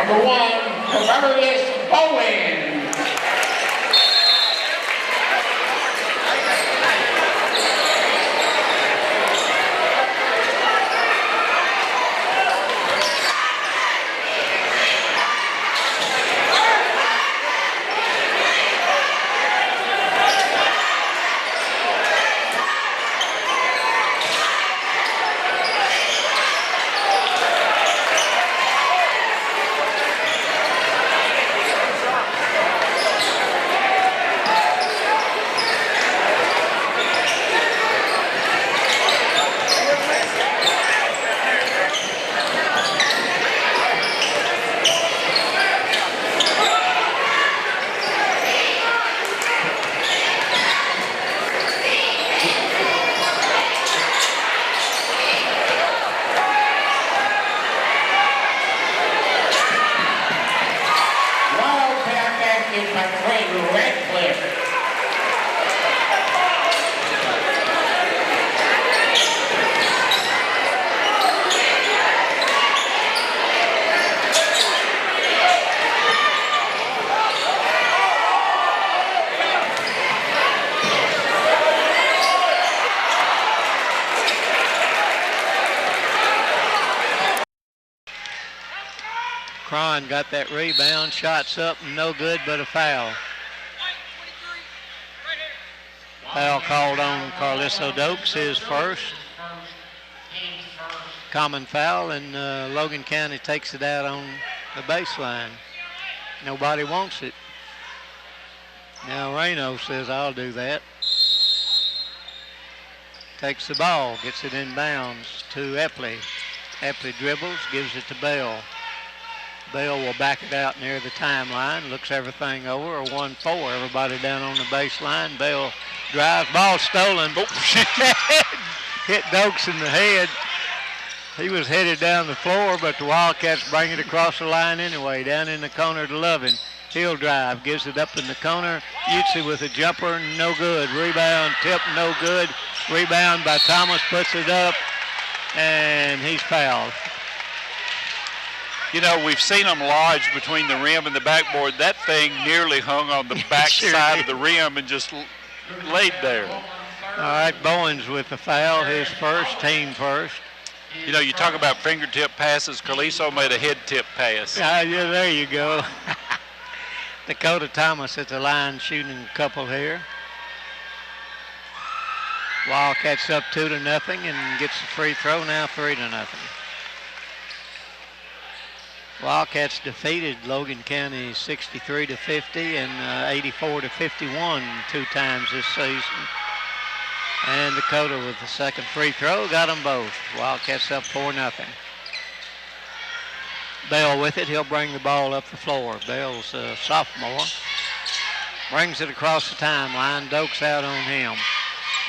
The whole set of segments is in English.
Number 1, Tavarius Bowen. Cron got that rebound, shots up, no good, but a foul. Foul called on Carlisso Dokes, his first. Common foul, and Logan County takes it out on the baseline. Nobody wants it. Now Reno says, I'll do that. Takes the ball, gets it inbounds to Epley. Epley dribbles, gives it to Bell. Bell will back it out near the timeline, looks everything over, a 1-4. Everybody down on the baseline. Bell drives, ball stolen. Hit Dokes in the head. He was headed down the floor, but the Wildcats bring it across the line anyway, down in the corner to Lovin. He'll drive, gives it up in the corner. Utsi with a jumper, no good. Rebound, tip, no good. Rebound by Thomas, puts it up, and he's fouled. You know, we've seen them lodge between the rim and the backboard. That thing nearly hung on the back side of the rim and just laid there. All right, Bowens with the foul, his first, team first. You know, you talk about fingertip passes. Carlisso made a head tip pass. Yeah, there you go. Dakota Thomas at the line shooting a couple here. Wildcats up 2-0 and gets the free throw, now 3-0. Wildcats defeated Logan County 63-50 and 84-51 two times this season. And Dakota with the second free throw, got them both. Wildcats up 4-0. Bell with it, he'll bring the ball up the floor. Bell's a sophomore. Brings it across the timeline, Dokes out on him.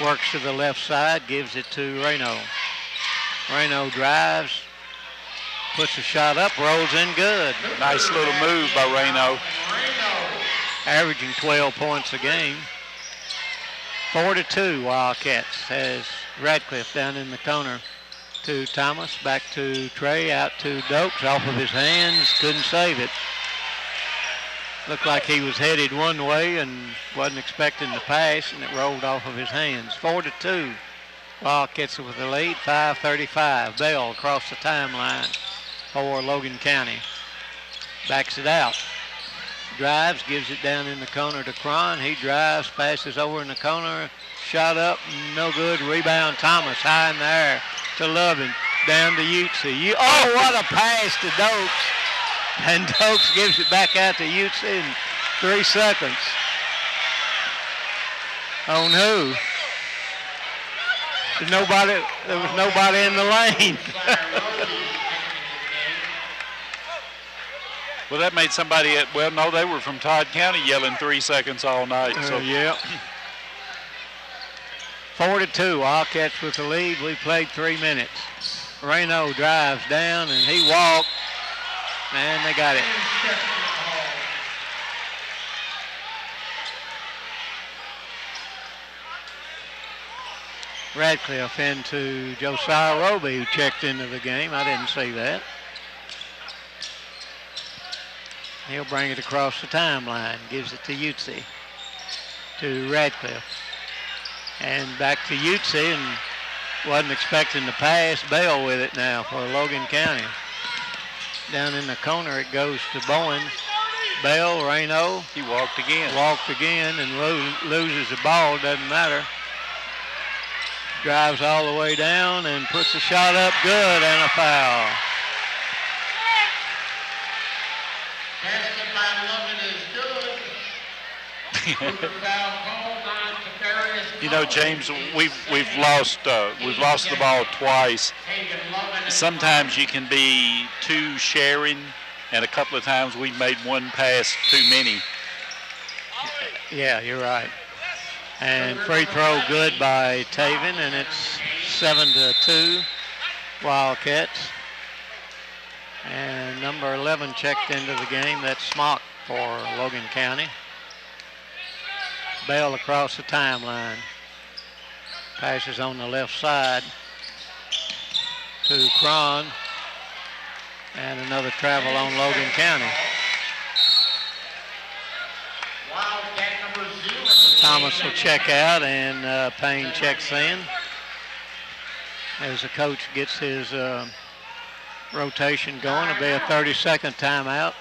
Works to the left side, gives it to Reno. Reno drives, puts a shot up, rolls in good. Nice little move by Reno. Averaging 12 points a game. 4-2 Wildcats has Radcliffe down in the corner to Thomas, back to Trey, out to Dokes, off of his hands, couldn't save it. Looked like he was headed one way and wasn't expecting the pass, and it rolled off of his hands. 4-2. Wildcats with the lead, 5:35. Bell across the timeline for Logan County. Backs it out. Drives, gives it down in the corner to Cron. He drives, passes over in the corner. Shot up, no good. Rebound, Thomas, high in the air to Lovin. Down to Utsi. Oh, what a pass to Dokes. And Dokes gives it back out to Utsi in 3 seconds. On who? There was nobody in the lane. Well, that made somebody well, no, they were from Todd County yelling 3 seconds all night. So yeah. 4-2, Wildcats with the lead. We played 3 minutes. Reno drives down and he walked, and they got it. Radcliffe into Josiah Roby, who checked into the game. I didn't see that. He'll bring it across the timeline. Gives it to Utsi. To Radcliffe. And back to Utsi, and wasn't expecting to pass. Bell with it now for Logan County. Down in the corner it goes to Bowen. Bell, Reno. He walked again. Walked again and loses the ball. Doesn't matter. Drives all the way down and puts the shot up good and a foul. Basket by Lovin is good. Foul called on Tavarius. You know, James, we've lost the ball twice. Sometimes you can be too sharing, and a couple of times we made one pass too many. Yeah, you're right. And free throw good by Taven, and it's 7-2 Wildcats. And number 11 checked into the game. That's Smock for Logan County. Bell across the timeline. Passes on the left side to Cron. And another travel on Logan County. Thomas will check out, and Payne checks in as the coach gets his rotation going. It'll be a 30-second timeout.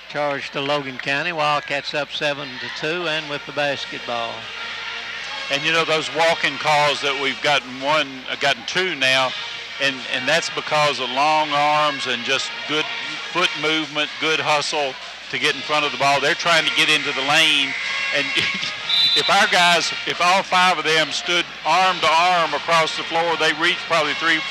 Charge to Logan County. Wildcats up 7-2 and with the basketball. And you know, those walking calls that we've gotten two now, and that's because of long arms and just good foot movement, good hustle to get in front of the ball. They're trying to get into the lane, and if all five of them stood arm to arm across the floor, they reached probably three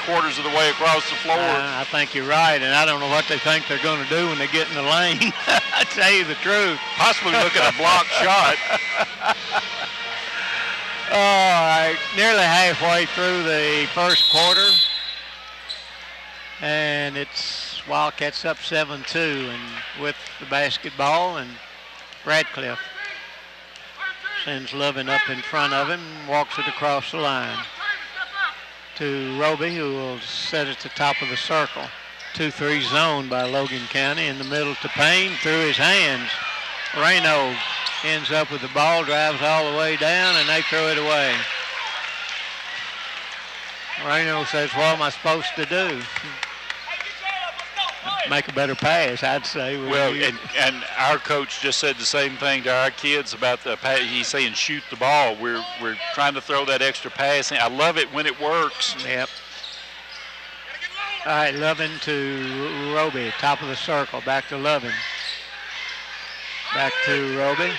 quarters of the way across the floor. I think you're right, and I don't know what they think they're going to do when they get in the lane. I tell you the truth. Possibly look at a block shot. All right, nearly halfway through the first quarter, and it's Wildcats up 7-2, and with the basketball, and Radcliffe sends Lovin up in front of him, walks it across the line to Roby, who will set it to the top of the circle. 2-3 zone by Logan County. In the middle to Payne, through his hands. Reno ends up with the ball, drives all the way down, and they throw it away. Reno says, what am I supposed to do? Make a better pass, I'd say. Well, and our coach just said the same thing to our kids about the pass. He's saying shoot the ball. We're trying to throw that extra pass in. I love it when it works. Yep. All right, Lovin to Roby, top of the circle. Back to Lovin. Back to Roby.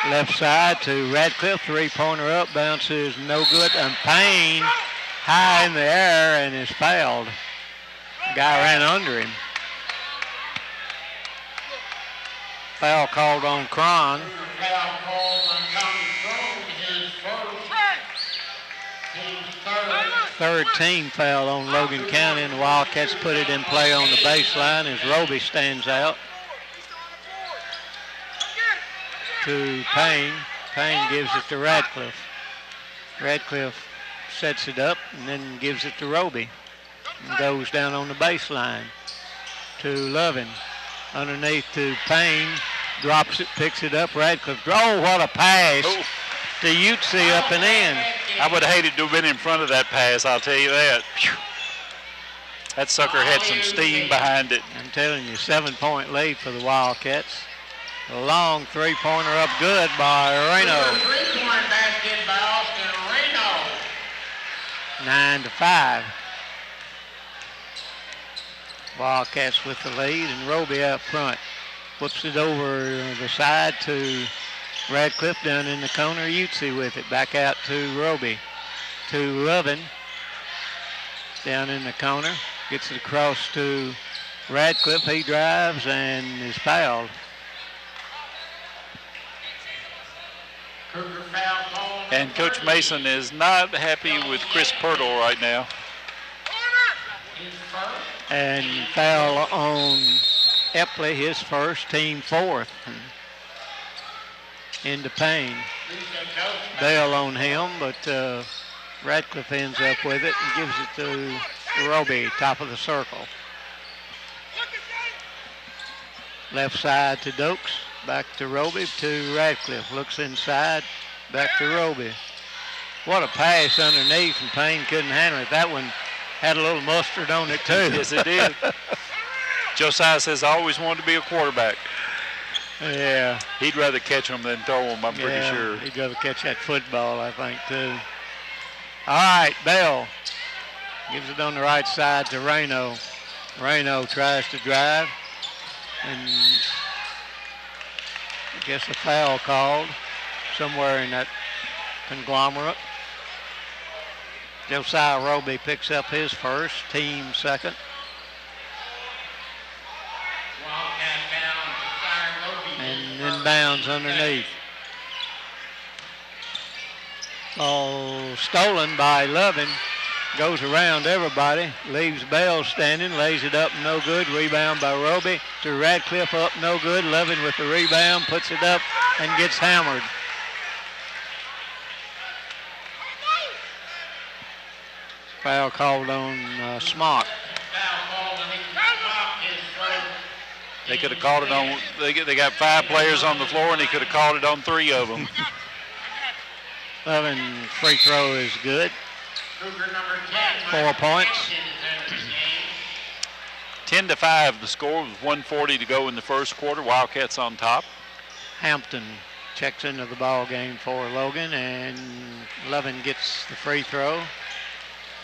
Left side to Radcliffe. Three-pointer up. Bounces no good. And Payne high in the air and is fouled. The guy ran under him. Foul called on Cron. Foul called on Tommy Cron, his first. Third team foul on Logan County, and the Wildcats put it in play on the baseline as Roby stands out to Payne. Payne gives it to Radcliffe. Radcliffe sets it up and then gives it to Roby and goes down on the baseline to Lovin. Underneath to Payne, drops it, picks it up. Radcliffe, oh, what a pass to Utsi up and in. I would have hated to have been in front of that pass, I'll tell you that. That sucker had some steam behind it. I'm telling you, 7-point lead for the Wildcats. A long three-pointer up good by Reno. Three-point basket by Austin Reno. 9-5. Wildcats with the lead, and Roby up front. Flips it over the side to Radcliffe down in the corner. Utsi with it. Back out to Roby. To Lovin. Down in the corner. Gets it across to Radcliffe. He drives and is fouled. And Coach Mason is not happy with Chris Pirtle right now. And foul on Epley, his first, team fourth. Into Payne. Bell on him, but Radcliffe ends up with it and gives it to Roby, top of the circle. Left side to Dokes. Back to Roby to Radcliffe. Looks inside. Back to Roby. What a pass underneath, and Payne couldn't handle it. That one had a little mustard on it, too. Yes, it did. Josiah says, I always wanted to be a quarterback. Yeah. He'd rather catch them than throw them, I'm pretty sure. He'd rather catch that football, I think, too. All right, Bell gives it on the right side to Reno. Reno tries to drive, and I guess a foul called somewhere in that conglomerate. Josiah Roby picks up his first, team second. And inbounds underneath. Ball stolen by Lovin. Goes around everybody. Leaves Bell standing. Lays it up, no good. Rebound by Roby to Radcliffe, up, no good. Lovin with the rebound, puts it up and gets hammered. Foul called on Smock. They could have called it on, they got 5 players on the floor, and he could have called it on 3 of them. Lovin free throw is good. 4 points. 10-5 the score with 1:40 to go in the first quarter. Wildcats on top. Hampton checks into the ball game for Logan, and Lovin gets the free throw.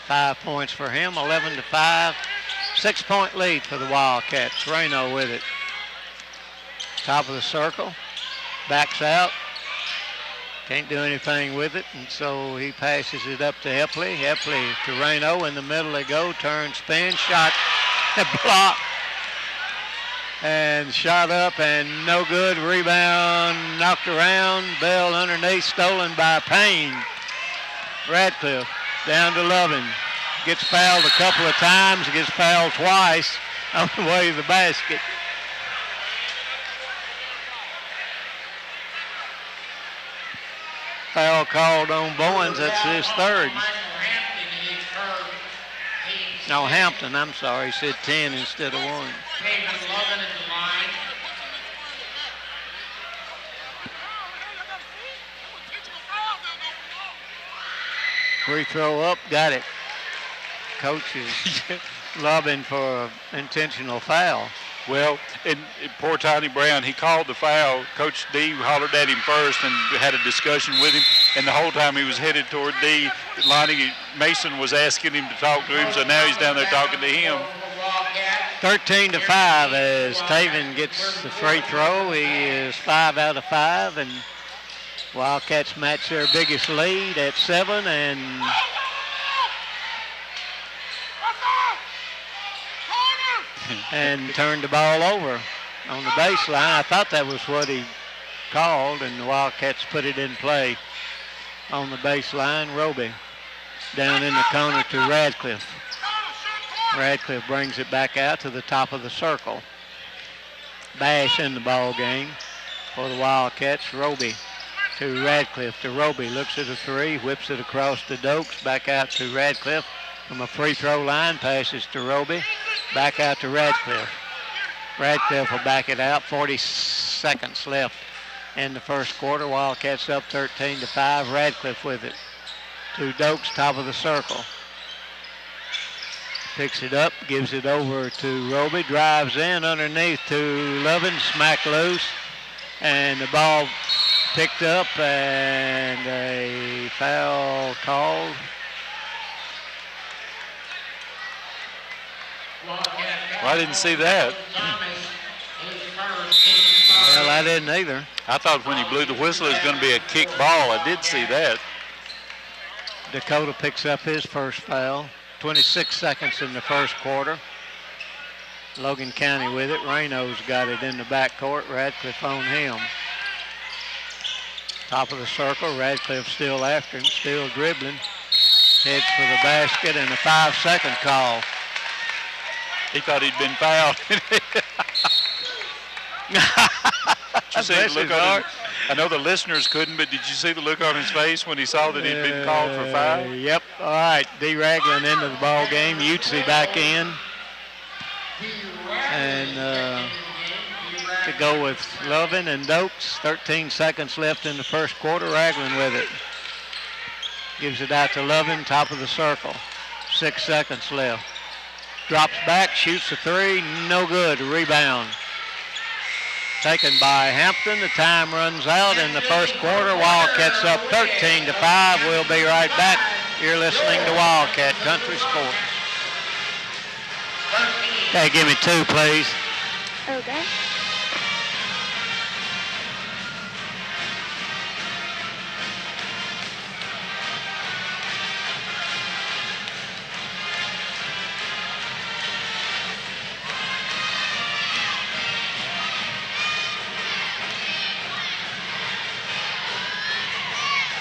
5 points for him, 11-5. 6-point lead for the Wildcats. Reno with it. Top of the circle. Backs out. Can't do anything with it, and so he passes it up to Epley. Epley to Reno. In the middle they go. Turn, spin, shot, block. And shot up and no good. Rebound knocked around. Bell underneath, stolen by Payne. Radcliffe down to Lovin. Gets fouled a couple of times. Gets fouled twice on the way to the basket. Foul called on Bowens. That's his third. No, Hampton, I'm sorry. He said 10 instead of 1. Free throw up, got it. Coach is lobbing for an intentional foul. Well, and poor Tiny Brown, he called the foul. Coach D hollered at him first and had a discussion with him. And the whole time he was headed toward D, Lonnie Mason was asking him to talk to him, so now he's down there talking to him. 13-5 as Taven gets the free throw. He is 5 out of 5, and Wildcats match their biggest lead at 7, and turned the ball over on the baseline. I thought that was what he called, and the Wildcats put it in play on the baseline. Roby down in the corner to Radcliffe. Radcliffe brings it back out to the top of the circle. Bash in the ball game for the Wildcats. Roby to Radcliffe to Roby. Looks at a 3, whips it across to Dokes. Back out to Radcliffe from a free throw line. Passes to Roby. Back out to Radcliffe. Radcliffe will back it out. 40 seconds left in the first quarter. Wildcats up 13-5. Radcliffe with it to Dokes, top of the circle. Picks it up, gives it over to Roby. Drives in underneath to Lovin. Smack loose. And the ball picked up and a foul called. Well, I didn't see that. Well, I didn't either. I thought when he blew the whistle it was going to be a kick ball. I did see that. Dakota picks up his first foul. 26 seconds in the first quarter. Logan County with it. Reno's got it in the backcourt. Radcliffe on him. Top of the circle. Radcliffe still after him. Still dribbling. Heads for the basket and a 5-second call. He thought he'd been fouled. Did you see the look on his, I know the listeners couldn't, but did you see the look on his face when he saw that he'd been called for foul? Yep. All right. D. Ragland into the ball game. Utsi back in. And to go with Lovin and Dokes. 13 seconds left in the first quarter. Ragland with it. Gives it out to Lovin, top of the circle. 6 seconds left. Drops back, shoots a three, no good. Rebound. Taken by Hampton. The time runs out in the first quarter. Wildcats up 13-5. We'll be right back. You're listening to Wildcat Country Sports. Okay, give me 2, please. Okay.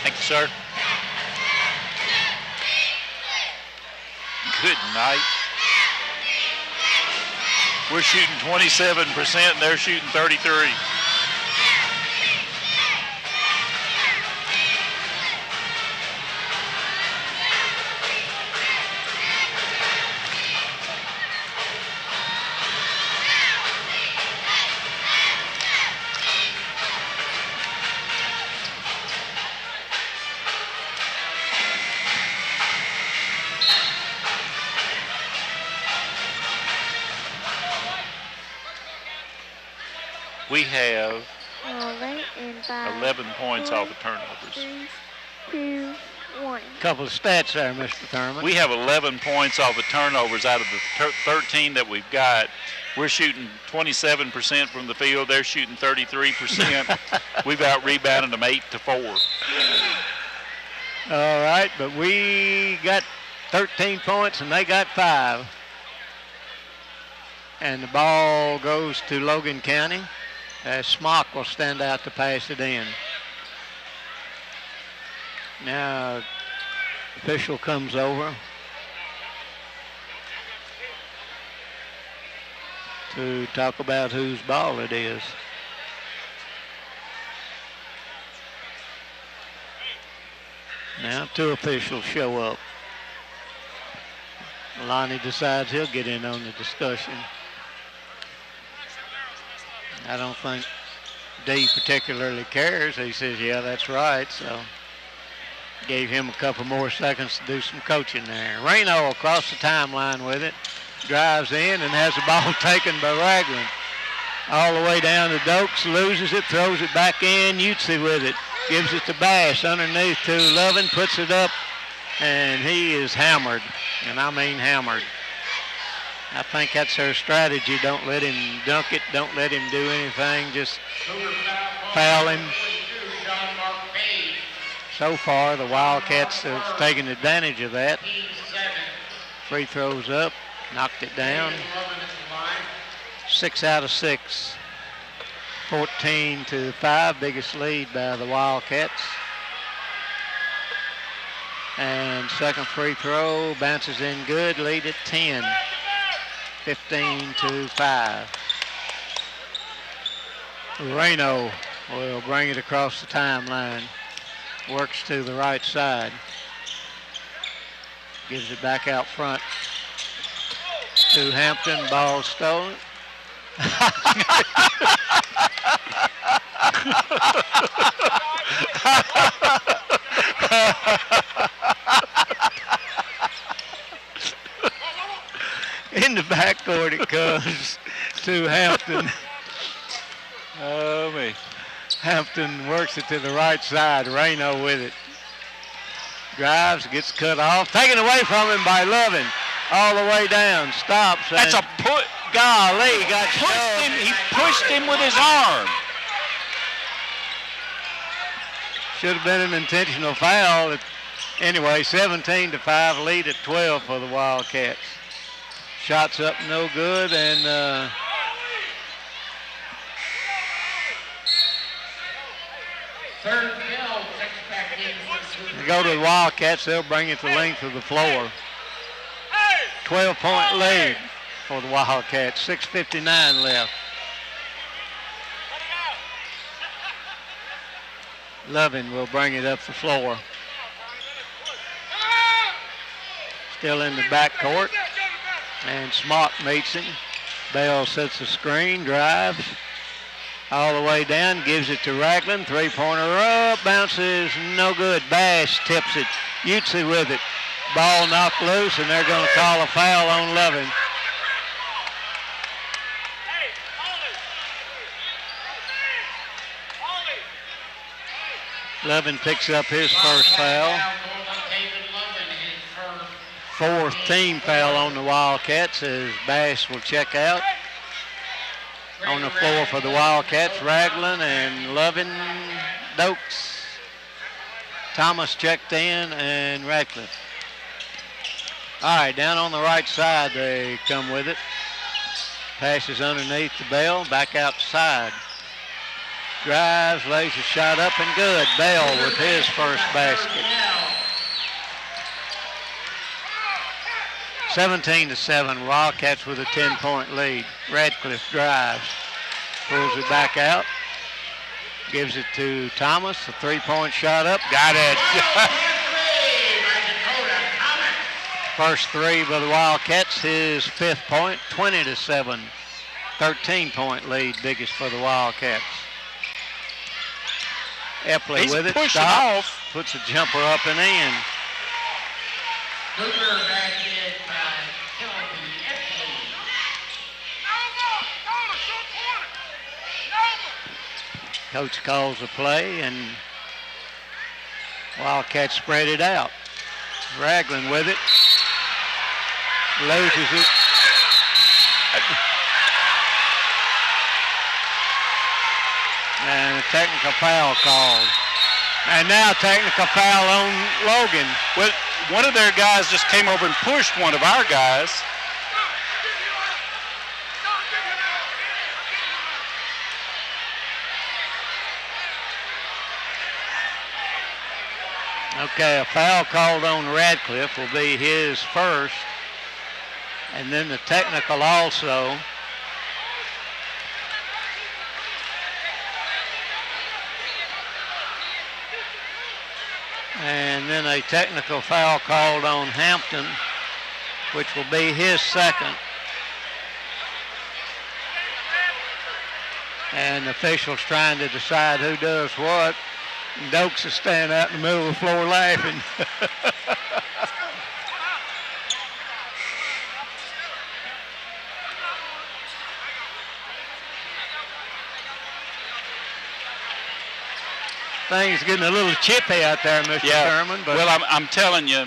Thank you, sir. Good night. We're shooting 27% and they're shooting 33%. We have All right, and 11 points off of turnovers. 3, 2, 1. Couple of stats there, Mr. Thurman. We have 11 points off of turnovers out of the 13 that we've got. We're shooting 27% from the field. They're shooting 33%. We've out rebounded them 8-4. All right, but we got 13 points and they got 5. And the ball goes to Logan County. Smock will stand out to pass it in. Now, official comes over to talk about whose ball it is. Now 2 officials show up. Lonnie decides he'll get in on the discussion. I don't think D particularly cares. He says, yeah, that's right. So gave him a couple more seconds to do some coaching there. Reno across the timeline with it. Drives in and has the ball taken by Ragland. All the way down to Dokes, loses it, throws it back in. Utsi with it. Gives it to Bash underneath to Lovin, puts it up, and he is hammered. And I mean hammered. I think that's her strategy. Don't let him dunk it. Don't let him do anything. Just foul him. So far, the Wildcats have taken advantage of that. Free throws up. Knocked it down. 6 out of 6. 14-5. Biggest lead by the Wildcats. And second free throw. Bounces in good. Lead at 10. 15-5. Reno will bring it across the timeline. Works to the right side. Gives it back out front to Hampton. Ball stolen. In the backcourt it comes to Hampton. Oh, me. Hampton works it to the right side. Reno with it. Drives, gets cut off. Taken away from him by Lovin. All the way down. Stops. That's a put. Golly, got Pushed shoved. him. He pushed him with his arm. Should have been an intentional foul. Anyway, 17-5, lead at 12 for the Wildcats. Shots up no good, and Third kill, expecting. go to the Wildcats. They'll bring it to the length of the floor. 12-point lead for the Wildcats. 6:59 left. Lovin will bring it up the floor. Still in the backcourt. And Smock meets him. Bell sets the screen, drives. all the way down, gives it to Ragland. Three-pointer up, bounces, no good. Bash tips it. Utsi with it. Ball knocked loose, and they're going to call a foul on Lovin. Lovin picks up his first foul. Fourth team foul on the Wildcats as Bass will check out. On the floor for the Wildcats, Ragland and Lovin, Dokes. Thomas checked in, and Radcliffe. All right, down on the right side they come with it. Passes underneath the Bell, back outside. Drives, lays a shot up and good. Bell with his first basket. 17-7, Wildcats with a 10-point lead. Radcliffe drives, pulls it back out, gives it to Thomas. A three-point shot up, got it. First three by the Wildcats, his fifth point, 20-7. 13-point lead, biggest for the Wildcats. Epley He's with it, pushing stops, off. puts a jumper up and in. Coach calls the play, and Wildcats spread it out. Ragland with it. Loses it. And a technical foul called. And now technical foul on Logan. Well, one of their guys just came over and pushed one of our guys. Okay, a foul called on Radcliffe will be his first. And then the technical also. And then a technical foul called on Hampton, which will be his second. And the officials trying to decide who does what. And Dokes is standing out in the middle of the floor laughing. Things getting a little chippy out there, Mr. Sherman. But well, I'm telling you,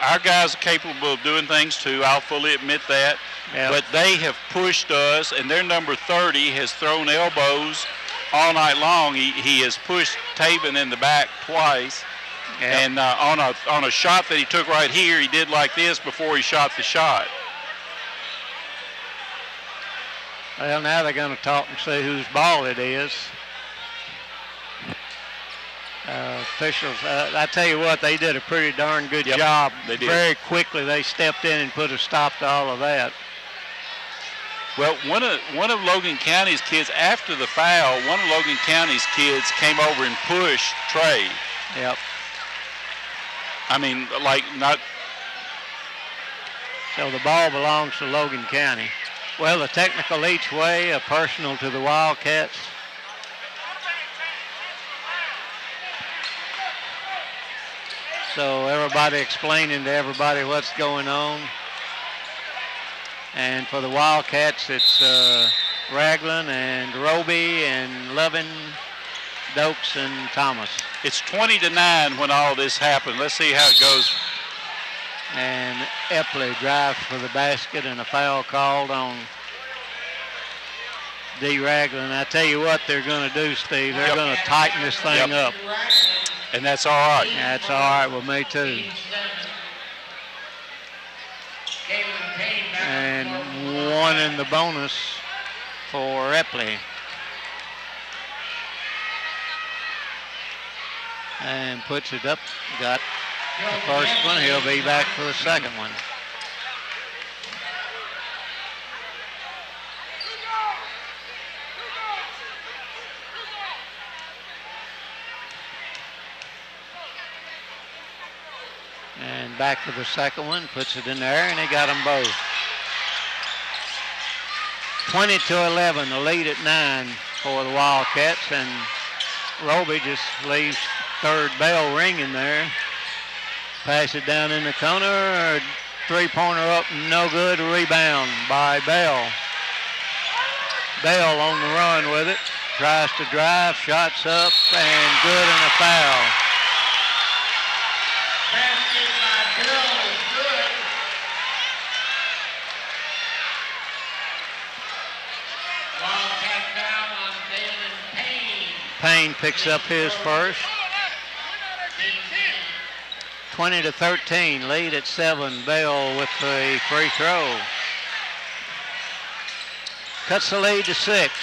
our guys are capable of doing things too. I'll fully admit that. Yep. But they have pushed us, and their number 30 has thrown elbows all night long. He has pushed Taven in the back twice. Yep. And on a shot that he took right here, he did like this before he shot the shot. Well, now they're going to talk and see whose ball it is. Officials, I tell you what, they did a pretty darn good job. They did. Very quickly, they stepped in and put a stop to all of that. Well, one of Logan County's kids, after the foul, one of Logan County's kids came over and pushed Trey. Yep. I mean, like not. So the ball belongs to Logan County. Well, a technical each way, a personal to the Wildcats. So everybody explaining to everybody what's going on. And for the Wildcats, it's Ragland and Roby and Lovin, Dokes and Thomas. It's 20-9 when all this happened. Let's see how it goes. And Epley drives for the basket and a foul called on D. Ragland. I tell you what they're going to do, Steve. They're going to tighten this thing up. And that's all right. That's all right with me, too. And one in the bonus for Epley. And puts it up. Got the first one. He'll be back for the second one. And back for the second one, puts it in there, and he got them both. 20-11, the lead at 9. for the Wildcats, and Roby just leaves third bell ringing there. Pass it down in the corner. Three-pointer up, no good. Rebound by Bell. Bell on the run with it. Tries to drive, shots up, and good, and a foul. Basket by Bill is good. Wildcat foul on Dalen Payne. Payne picks up his first. 20-13, lead at 7. Bell with the free throw. Cuts the lead to 6.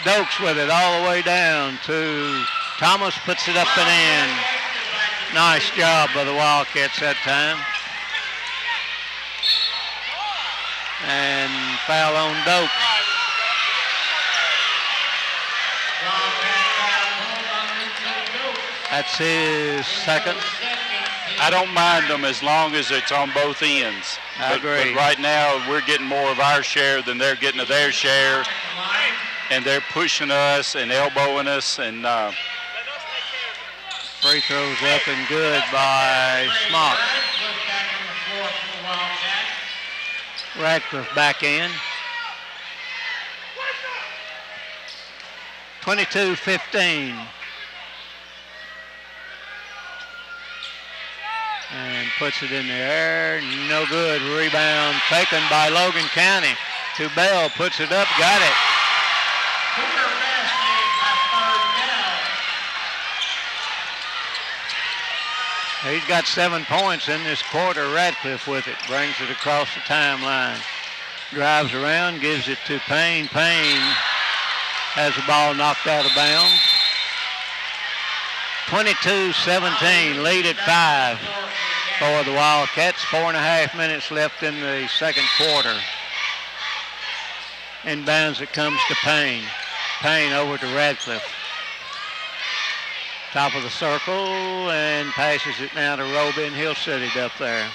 Dokes with it all the way down to Thomas, puts it up and in. Nice job by the Wildcats that time. And foul on Dokes. That's his second. I don't mind them as long as it's on both ends. I agree. But right now, we're getting more of our share than they're getting of their share. And they're pushing us and elbowing us. And free throws up and good by Smock. Radcliffe back in. 22-15. And puts it in the air. No good. Rebound taken by Logan County. To Bell. Puts it up. Got it. He's got 7 points in this quarter. Radcliffe with it. Brings it across the timeline. Drives around. Gives it to Payne. Payne has the ball knocked out of bounds. 22-17. Lead at 5 for the Wildcats. 4.5 minutes left in the second quarter. Inbounds it comes to Payne. Payne over to Radcliffe. Top of the circle and passes it now to Roby, and he'll set it up there.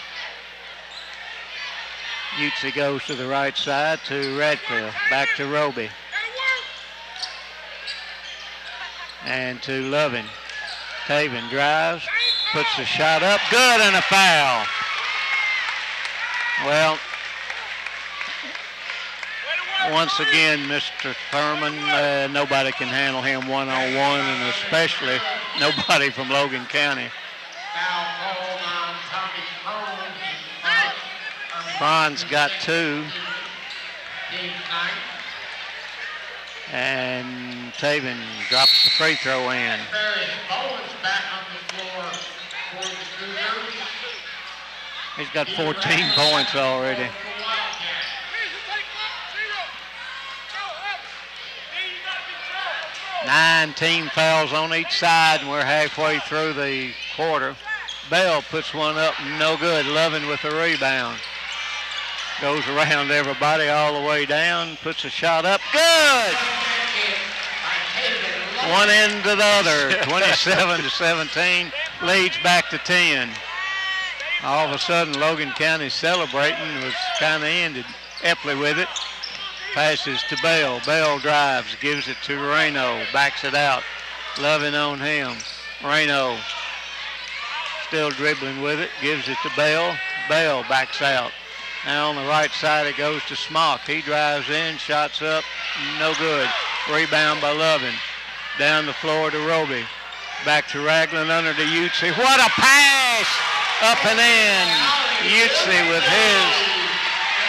Utsi goes to the right side to Radcliffe. Back to Roby. And to Lovin. Taven drives, puts the shot up. Good, and a foul. Well, once again, Mr. Thurman, nobody can handle him one-on-one, and especially nobody from Logan County. Foul called on Tommy Crone. Franz got 2. Team 9. And Taven drops the free throw in. Barry Bowen's back on the floor for the Cougars. He's got 14 points already. 9 team fouls on each side, and we're halfway through the quarter. Bell puts one up, no good. Lovin with the rebound. Goes around everybody all the way down, puts a shot up, good! One end to the other, 27-17, leads back to 10. All of a sudden, Logan County celebrating was kind of ended. Epley with it. Passes to Bell. Bell drives, gives it to Reno, backs it out. Lovin on him. Reno still dribbling with it, gives it to Bell. Bell backs out. Now on the right side it goes to Smock. He drives in, shots up, no good. Rebound by Lovin. Down the floor to Roby. Back to Ragland under to Utsi. What a pass! Up and in. Utsi with his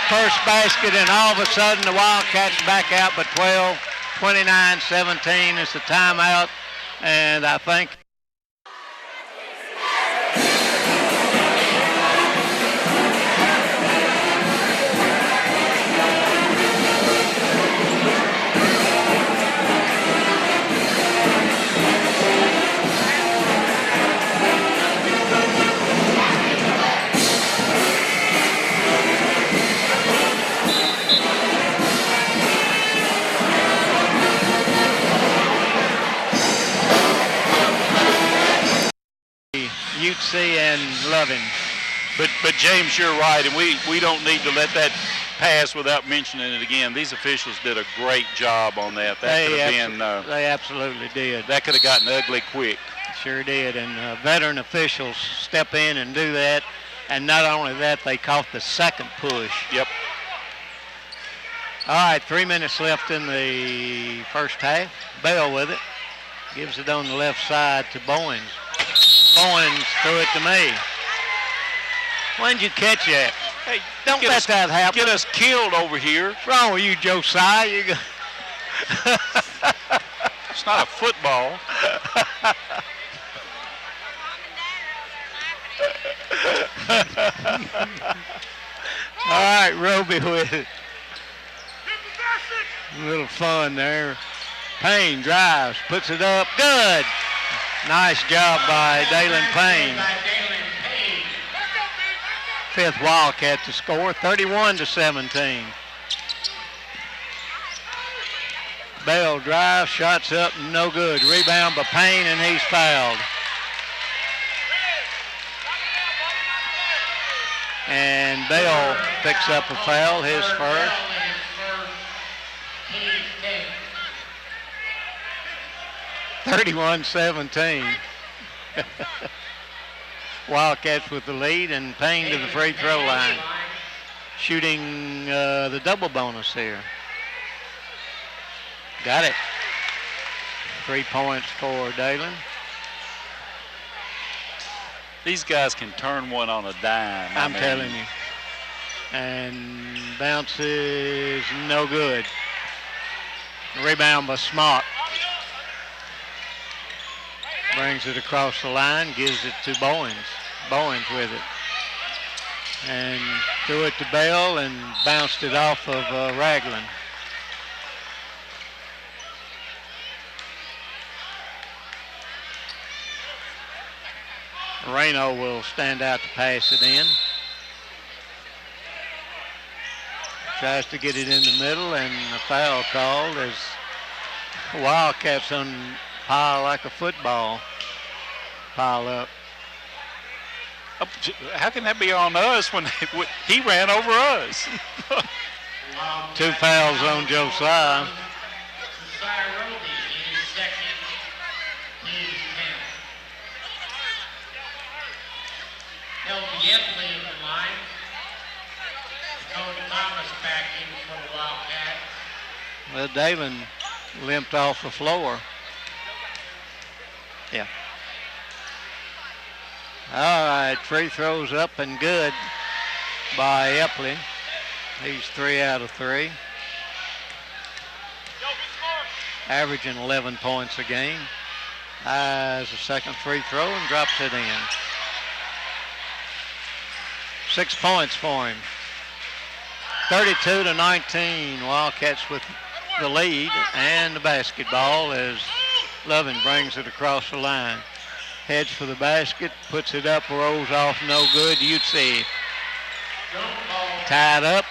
first basket, and all of a sudden the Wildcats back out by 12. 29-17 is the timeout, and I think Utsi and Lovin. But James, you're right, and we don't need to let that pass without mentioning it again. These officials did a great job on that. That could have been. They absolutely did. That could have gotten ugly quick. Sure did. And veteran officials step in and do that. And not only that, they caught the second push. Yep. All right, 3 minutes left in the first half. Bell with it. Gives it on the left side to Bowens. Bowens threw it to me. When did you catch that? Hey, Don't let that happen. Get us killed over here. What's wrong with you, Josiah? It's not a football. All right, Roby with it. A little fun there. Payne drives, puts it up. Good. Nice job by Dalen Payne. Fifth Wildcat to score, 31-17. Bell drives, shots up, no good. Rebound by Payne, and he's fouled. And Bell picks up a foul, his first. 31-17. Wildcats with the lead, and Payne to the free throw line. Shooting the double bonus here. Got it. 3 points for Dalen. These guys can turn one on a dime. I'm telling you. And bounces no good. Rebound by Smock. Brings it across the line, gives it to Bowens. Bowens with it. And threw it to Bell and bounced it off of Ragland. Moreno will stand out to pass it in. Tries to get it in the middle, and a foul called as Wildcats on pile like a football. Pile up. How can that be on us when he ran over us? 2 fouls on Josiah. Well, Dalen limped off the floor. Yeah. All right, free throws up and good by Epley. He's 3 out of 3. Averaging 11 points a game. Has a second free throw and drops it in. 6 points for him. 32-19. Wildcats with the lead and the basketball as Lovin brings it across the line. Heads for the basket, puts it up, rolls off, no good. Utsi tied up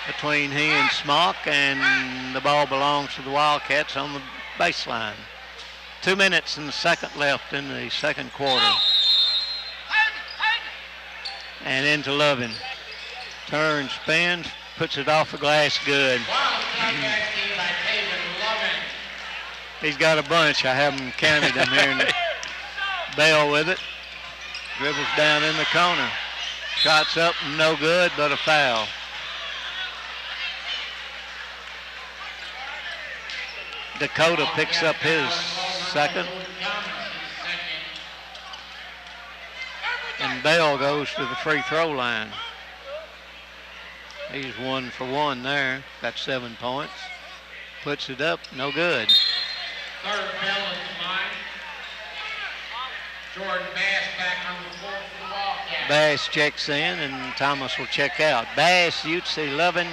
between he and Smock, and the ball belongs to the Wildcats on the baseline. 2 minutes and a second left in the second quarter. And into Lovin. Turns, spins, puts it off the glass, good. He's got a bunch. I haven't counted them here. Bell with it. Dribbles down in the corner. Shots up, no good, but a foul. Dakota picks up his second. And Bell goes to the free throw line. He's 1 for 1 there. Got 7 points. Puts it up, no good. Third Bell at the line. Jordan Bass back on the floor for the Wildcats. Bass checks in, and Thomas will check out. Bass, Utsi, Lovin,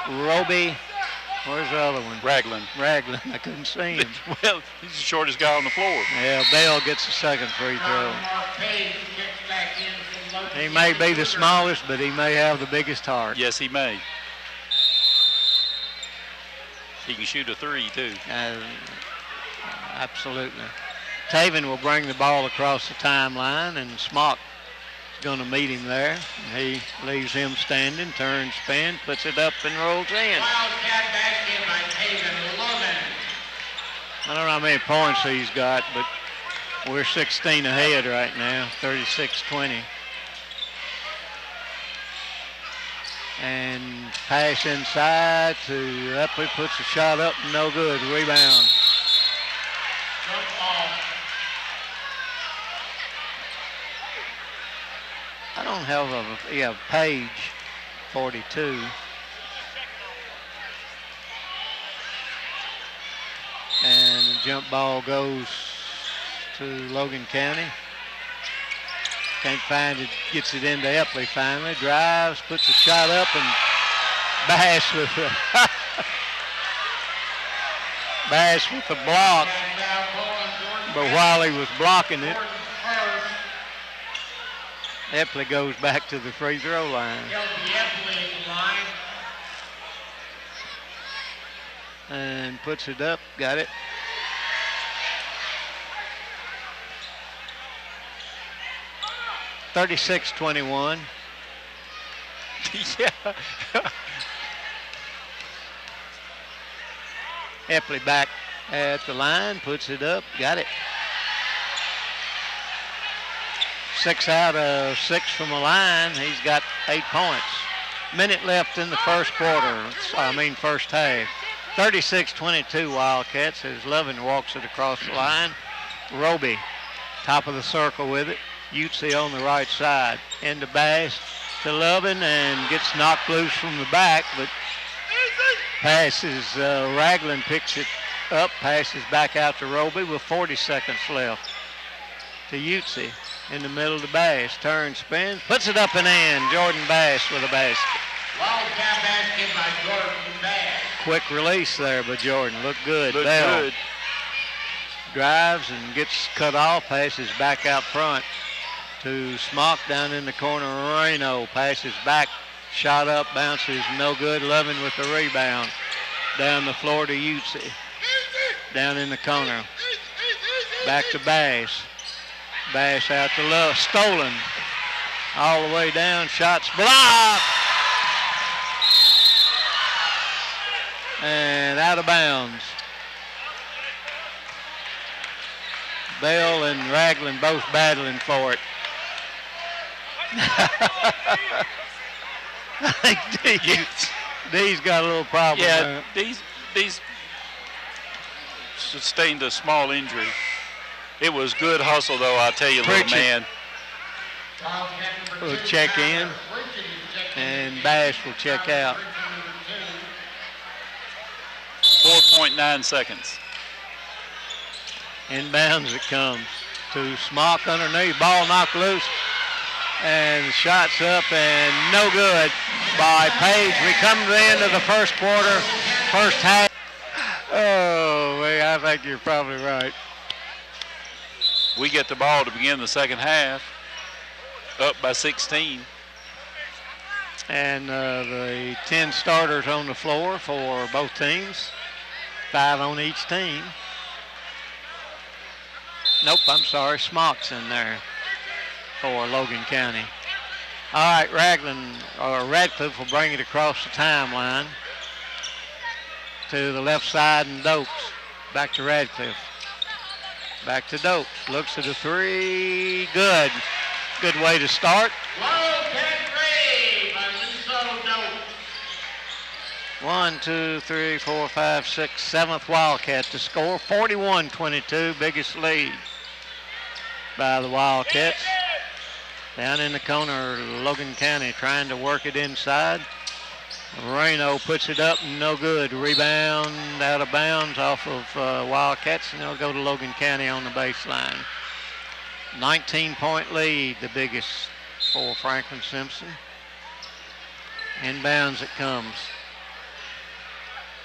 Roby. Where's the other one? Ragland. Ragland. I couldn't see him. Well, he's the shortest guy on the floor. Yeah, Bell gets the second free throw. He may be the smallest, but he may have the biggest heart. Yes, he may. He can shoot a 3, too. Absolutely. Taven will bring the ball across the timeline, and Smock going to meet him there. He leaves him standing, turns, spins, puts it up and rolls in. Wildcat basket by Taven Logan. I don't know how many points he's got, but we're 16 ahead right now, 36-20. And pass inside to Epley, puts a shot up, no good, rebound. Jump ball. I don't have Page, 42. And the jump ball goes to Logan County. Can't find it, gets it into Epley finally. Drives, puts a shot up, and Bass with the Bass with the block. But while he was blocking it, Epley goes back to the free throw line. And puts it up, got it. (36-21). Yeah. Epley back at the line, puts it up, got it. 6 out of 6 from the line. He's got 8 points. Minute left in the first half. 36-22 Wildcats as Lovin walks it across the line. Roby, top of the circle with it. Utsi on the right side. Into Bass to Lovin and gets knocked loose from the back, but passes. Ragland picks it up, passes back out to Roby with 40 seconds left. To Utsi in the middle to Bass. Turns, spins, puts it up and in. Jordan Bass with a basket. Wildcat basket by Jordan Bass. Quick release there by Jordan. Looked good. Looked Bell good. drives and gets cut off, passes back out front to Smock down in the corner. Reno passes back, shot up, bounces, no good. Lovin with the rebound. Down the floor to Utsi. Down in the corner. Back to Bass. Bass out to Love. Stolen. All the way down. Shots blocked. And out of bounds. Bell and Ragland both battling for it. I think D's got a little problem. Yeah, D's sustained a small injury. It was good hustle, though, I'll tell you, little man. Will check in, and Bass will check out. 4.9 seconds. Inbounds it comes to Smock underneath. Ball knocked loose. And shots up and no good by Page. We come to the end of the first quarter, first half. Oh, I think you're probably right. We get the ball to begin the second half, up by 16. And the 10 starters on the floor for both teams, 5 on each team. Nope, I'm sorry, Smock's in there for Logan County. All right, Radcliffe will bring it across the timeline to the left side, and Dokes back to Radcliffe. Back to Dokes. Looks at a 3. Good. Good way to start. Wildcat Gray by Lisa Dokes. 1, 2, 3, 4, 5, 6, 7th Wildcat to score. 41-22, biggest lead by the Wildcats. Down in the corner, Logan County trying to work it inside. Reno puts it up, no good. Rebound out of bounds off of Wildcats, and they'll go to Logan County on the baseline. 19-point lead, the biggest for Franklin Simpson. Inbounds it comes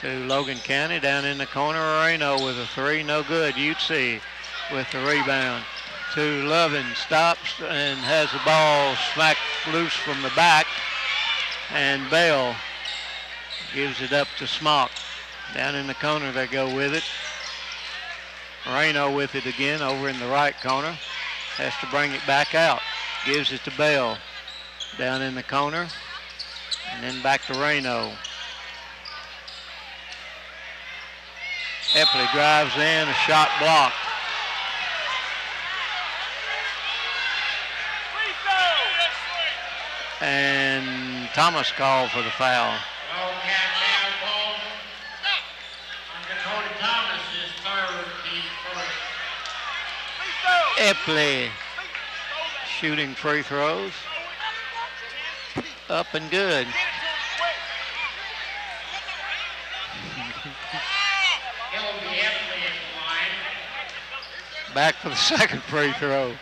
to Logan County. Down in the corner, Reno with a 3, no good. Utsi with the rebound. To Lovin, stops and has the ball smacked loose from the back, and Bell gives it up to Smock. Down in the corner they go with it. Reno with it again over in the right corner. Has to bring it back out. gives it to Bell. Down in the corner. And then back to Reno. Epley drives in, a shot blocked. And Thomas called for the foul. Wildcat foul call on Dakota Thomas, his third, team first. Epley shooting free throws. Up and good. Kelby Epley is the line. Back for the second free throw.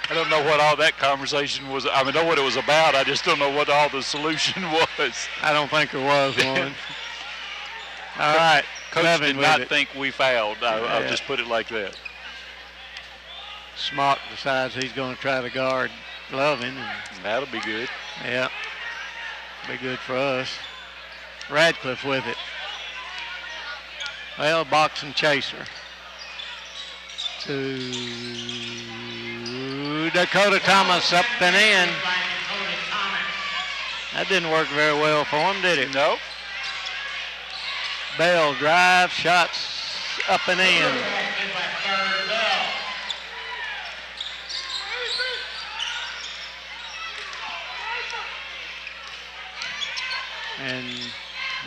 I don't know what all that conversation was. I mean, I know what it was about. I just don't know what all the solution was. I don't think there was one. All right. Coach Levin did with not it. think we fouled. I'll Yeah. just put it like that. Smock decides he's going to try to guard Lovin. That'll be good. Yeah. Be good for us. Radcliffe with it. Well, box and chaser. To Dakota Thomas up and in. By Dakota Thomas. That didn't work very well for him, did it? No. Bell drive, shots up and in. Intercepted by third Bell. And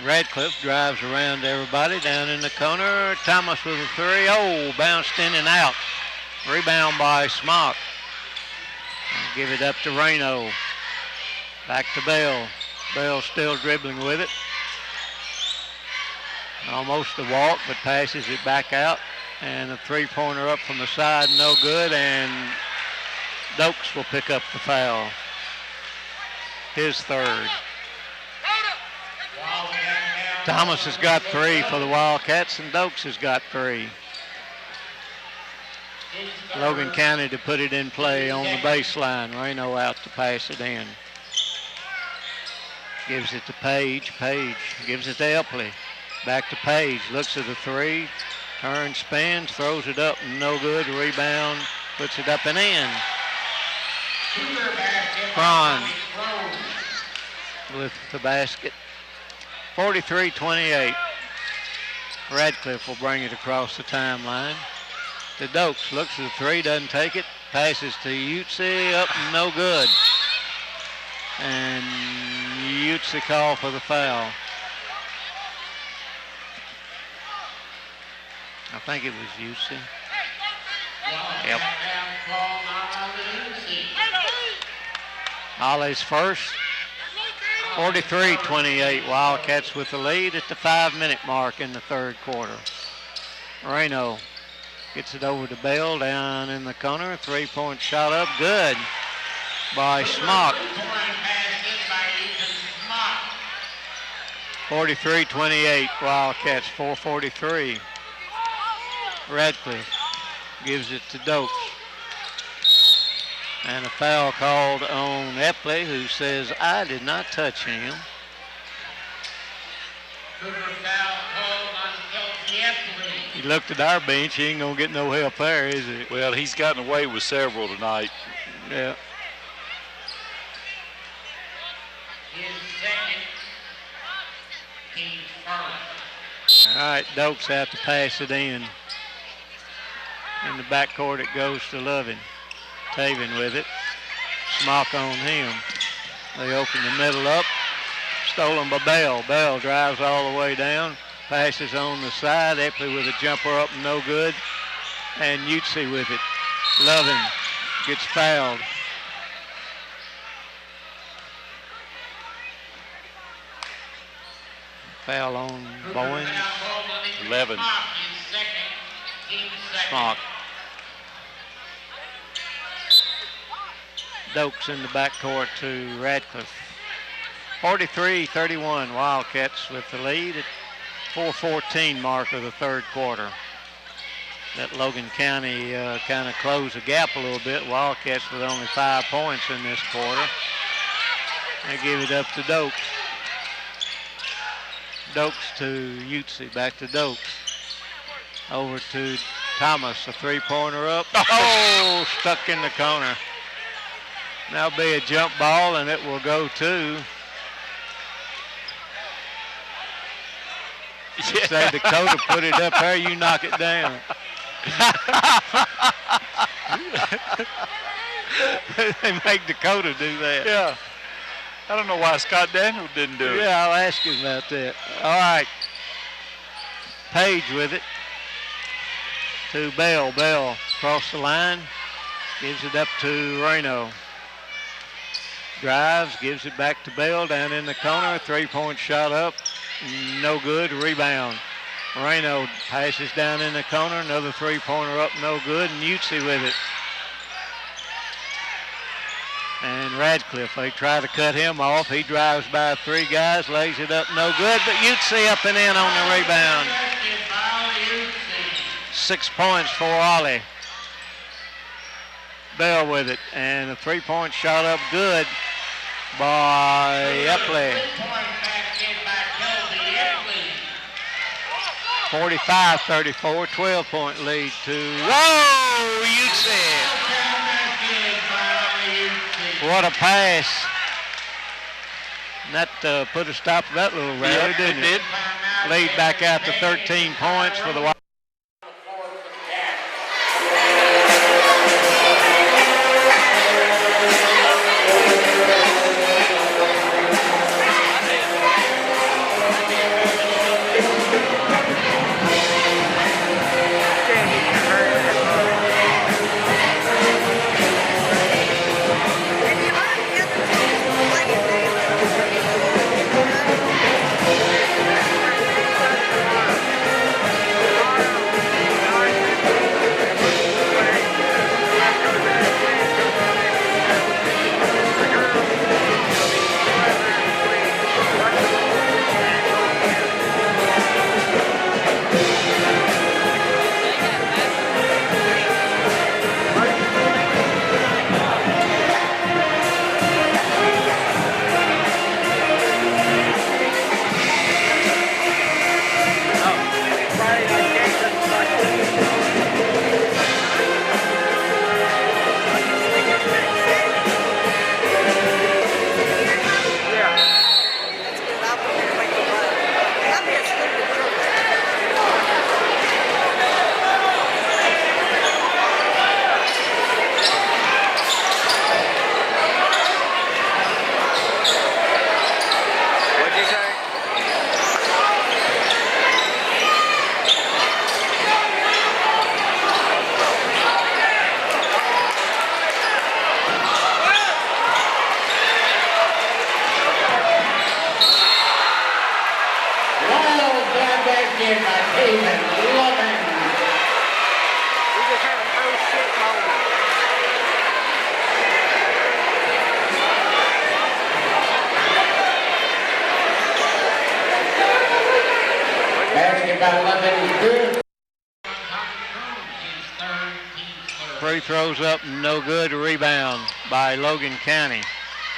Radcliffe drives around everybody down in the corner. Thomas with a three. Oh, bounced in and out. Rebound by Smock. And give it up to Reno. Back to Bell. Bell still dribbling with it. Almost a walk, but passes it back out. And a three-pointer up from the side, no good. And Dokes will pick up the foul. His third. Wildcat foul. Thomas has got three for the Wildcats, and Dokes has got three. His third. Logan County to put it in play on the baseline. Reno out to pass it in. Gives it to Page. Page gives it to Epley. Back to Page. Looks at the three. Turns, spins, throws it up, no good. Rebound, puts it up and in. Cougar basket. Cron Rose. with the basket. 43-28. Radcliffe will bring it across the timeline. To Dokes, looks at the three, doesn't take it. Passes to Utsi, up, no good. And Utsi call for the foul. I think it was Utsi. Yep. Wildcat foul call on Lucy. Ollie's first. 43-28. Wildcats with the lead at the 5-minute mark in the third quarter. Reno gets it over to Bell down in the corner. Three-point shot up. Good by Smock. Scoring pass in by Ethan Smock. 43-28. Wildcats 4:43. Radcliffe gives it to Dokes. And a foul called on Epley, who says, I did not touch him. Cougar foul called on Kelby Epley. He looked at our bench. He ain't going to get no help there, is he? Well, he's gotten away with several tonight. Yeah. His second, team first. All right, Dokes out to pass it in. In the backcourt, it goes to Lovin. Taven with it. Smock on him. They open the middle up. Stolen by Bell. Bell drives all the way down. Passes on the side. Epley with a jumper up, no good. And Utsi with it. Lovin gets fouled. Foul on Bowens. 11. Smock, his second, team second. Smock. Dokes in the backcourt to Radcliffe. 43-31. Wildcats with the lead at 4:14 mark of the third quarter. Let Logan County kind of close the gap a little bit. Wildcats with only 5 points in this quarter. They give it up to Dokes. Dokes to Utsi. Back to Dokes. Over to Thomas. A three-pointer up. Oh, stuck in the corner. Now be a jump ball, and it will go to. Say Dakota, put it up there, you knock it down. They make Dakota do that. Yeah. I don't know why Scott Daniels didn't do it. Yeah, I'll ask him about that. All right. Page with it to Bell. Bell across the line. Gives it up to Reno. Drives, gives it back to Bell down in the corner. Three-point shot up. No good. Rebound. Reno passes down in the corner. Another three-pointer up. No good. And Utsi with it. And Radcliffe, they try to cut him off. He drives by three guys, lays it up, no good, but Utsi up and in on the rebound. 6 points for Ollie. Bell with it, and a three-point shot up good by Epley. 45-34, 12-point lead to Utsi. What a pass. And that put a stop to that little rally, didn't it? Lead back out to 13 points for the Wildcats. Free throws up, no good. Rebound by Logan County.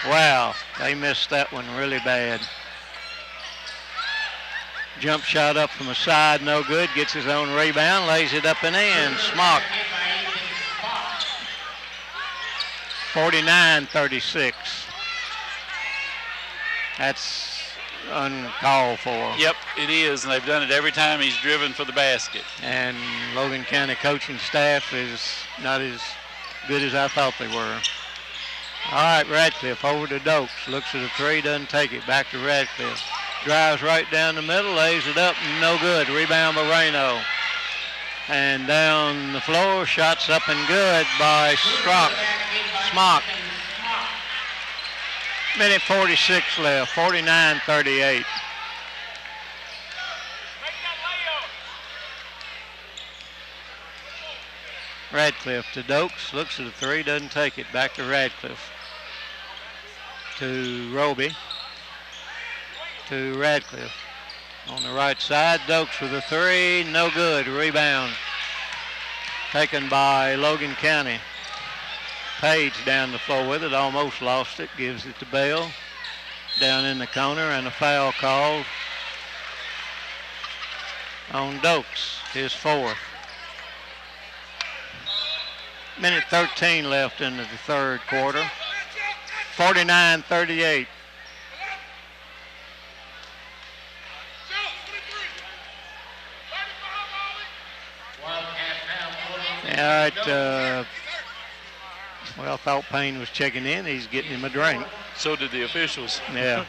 Wow, they missed that one really bad. Jump shot up from the side, no good. Gets his own rebound, lays it up and in. Smock. 49-36. That's uncalled for. Yep, it is, and they've done it every time he's driven for the basket. And Logan County coaching staff is not as good as I thought they were. All right, Radcliffe over to Dokes. Looks at a three, doesn't take it. Back to Radcliffe. Drives right down the middle, lays it up, no good. Rebound by Reno. And down the floor, shots up and good by Smock. Minute 46 left, 49-38. Radcliffe to Dokes, looks at the three, doesn't take it. Back to Radcliffe. To Roby. To Radcliffe. On the right side, Dokes with a three, no good. Rebound taken by Logan County. Page down the floor with it, almost lost it, gives it to Bell. Down in the corner, and a foul called on Dokes, his fourth. Minute 13 left into the third quarter. 49-38. Wildcats have one on the All right. Well, thought Payne was checking in. He's getting him a drink. So did the officials. Yeah.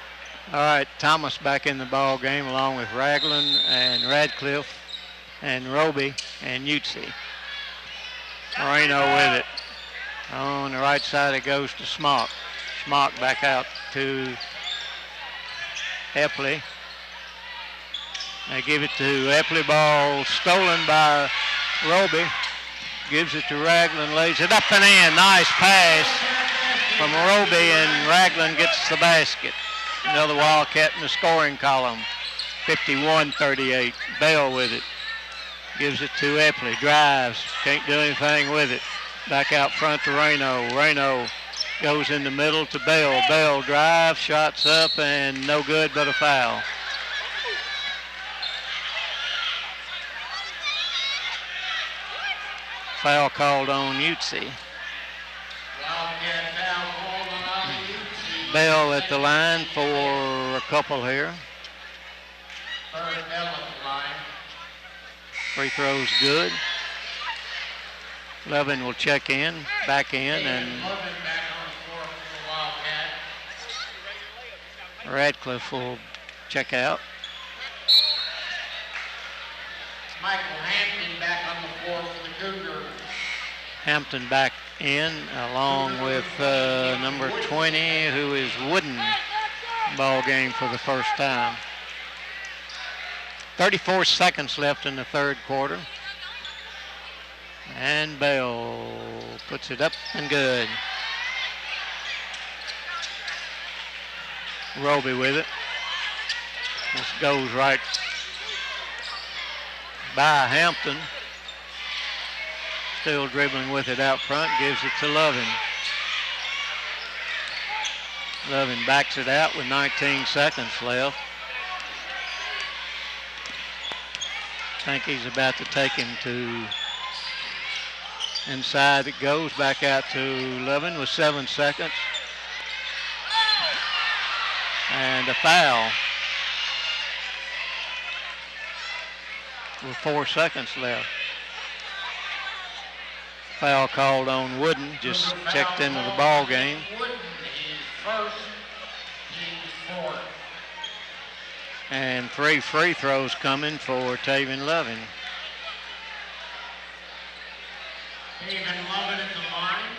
All right, Thomas back in the ball game along with Ragland and Radcliffe and Roby and Utsi. Moreno with it. On the right side it goes to Smock. Smock back out to Epley. They give it to Epley. Ball stolen by Roby. Gives it to Ragland, lays it up and in. Nice pass from Roby, and Ragland gets the basket. Another Wildcat in the scoring column. 51-38. Bell with it. Gives it to Epley. Drives. Can't do anything with it. Back out front to Reno. Reno goes in the middle to Bell. Bell drives, shots up, and no good but a foul. Foul called on Utsi. Wildcats have one on Utsi. Bell at the line for a couple here. Third Bell at the line. Free throw's good. Levin will check in, back in, and Lovin back on the floor for the Wildcats. Radcliffe will check out. Michael Hampton back on the floor for the Cougars. Hampton back in along with number 20, who is Wooden. Ball game for the first time. 34 seconds left in the third quarter. And Bell puts it up and good. Roby with it. This goes right by Hampton. Still dribbling with it out front. Gives it to Lovin. Lovin backs it out with 19 seconds left. I think he's about to take him to inside. It goes back out to Lovin with 7 seconds. And a foul with 4 seconds left. Foul called on Wooden, just checked into the ball game. Wooden is first, team's fourth. And 3 free throws coming for Taven Lovin. Taven Lovin at the line.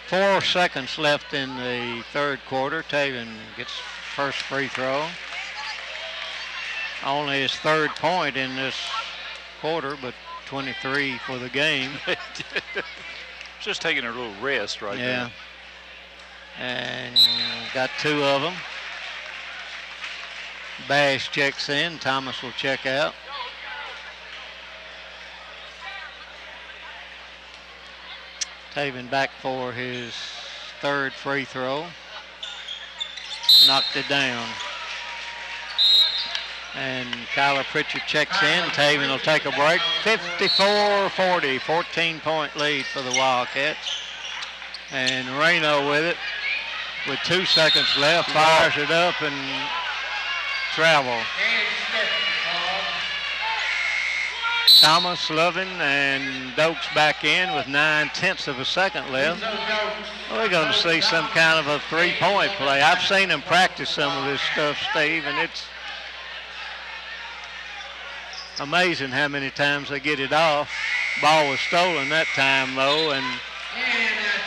4 seconds left in the third quarter. Taven gets first free throw. Only his third point in this quarter, but 23 for the game. Just taking a little rest right Yeah. And got 2 of them. Bash checks in. Thomas will check out. Taven back for his third free throw. Knocked it down. And Kyler Pritchard checks in. Taven will take a break. 54-40, 14-point lead for the Wildcats. And Reno with it with 2 seconds left. Fires it up and travel. And Smith called. Thomas, Lovin, and Dokes back in with 9/10 of a second left. So Dokes. We're going to see some kind of a three-point play. I've seen them practice some of this stuff, Steve, and it's amazing how many times they get it off. Ball was stolen that time, though, and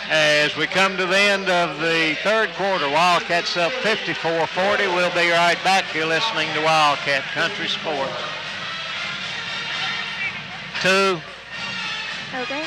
as we come to the end of the third quarter, Wildcats up 54-40. We'll be right back. You're listening to Wildcat Country Sports. 2. Okay.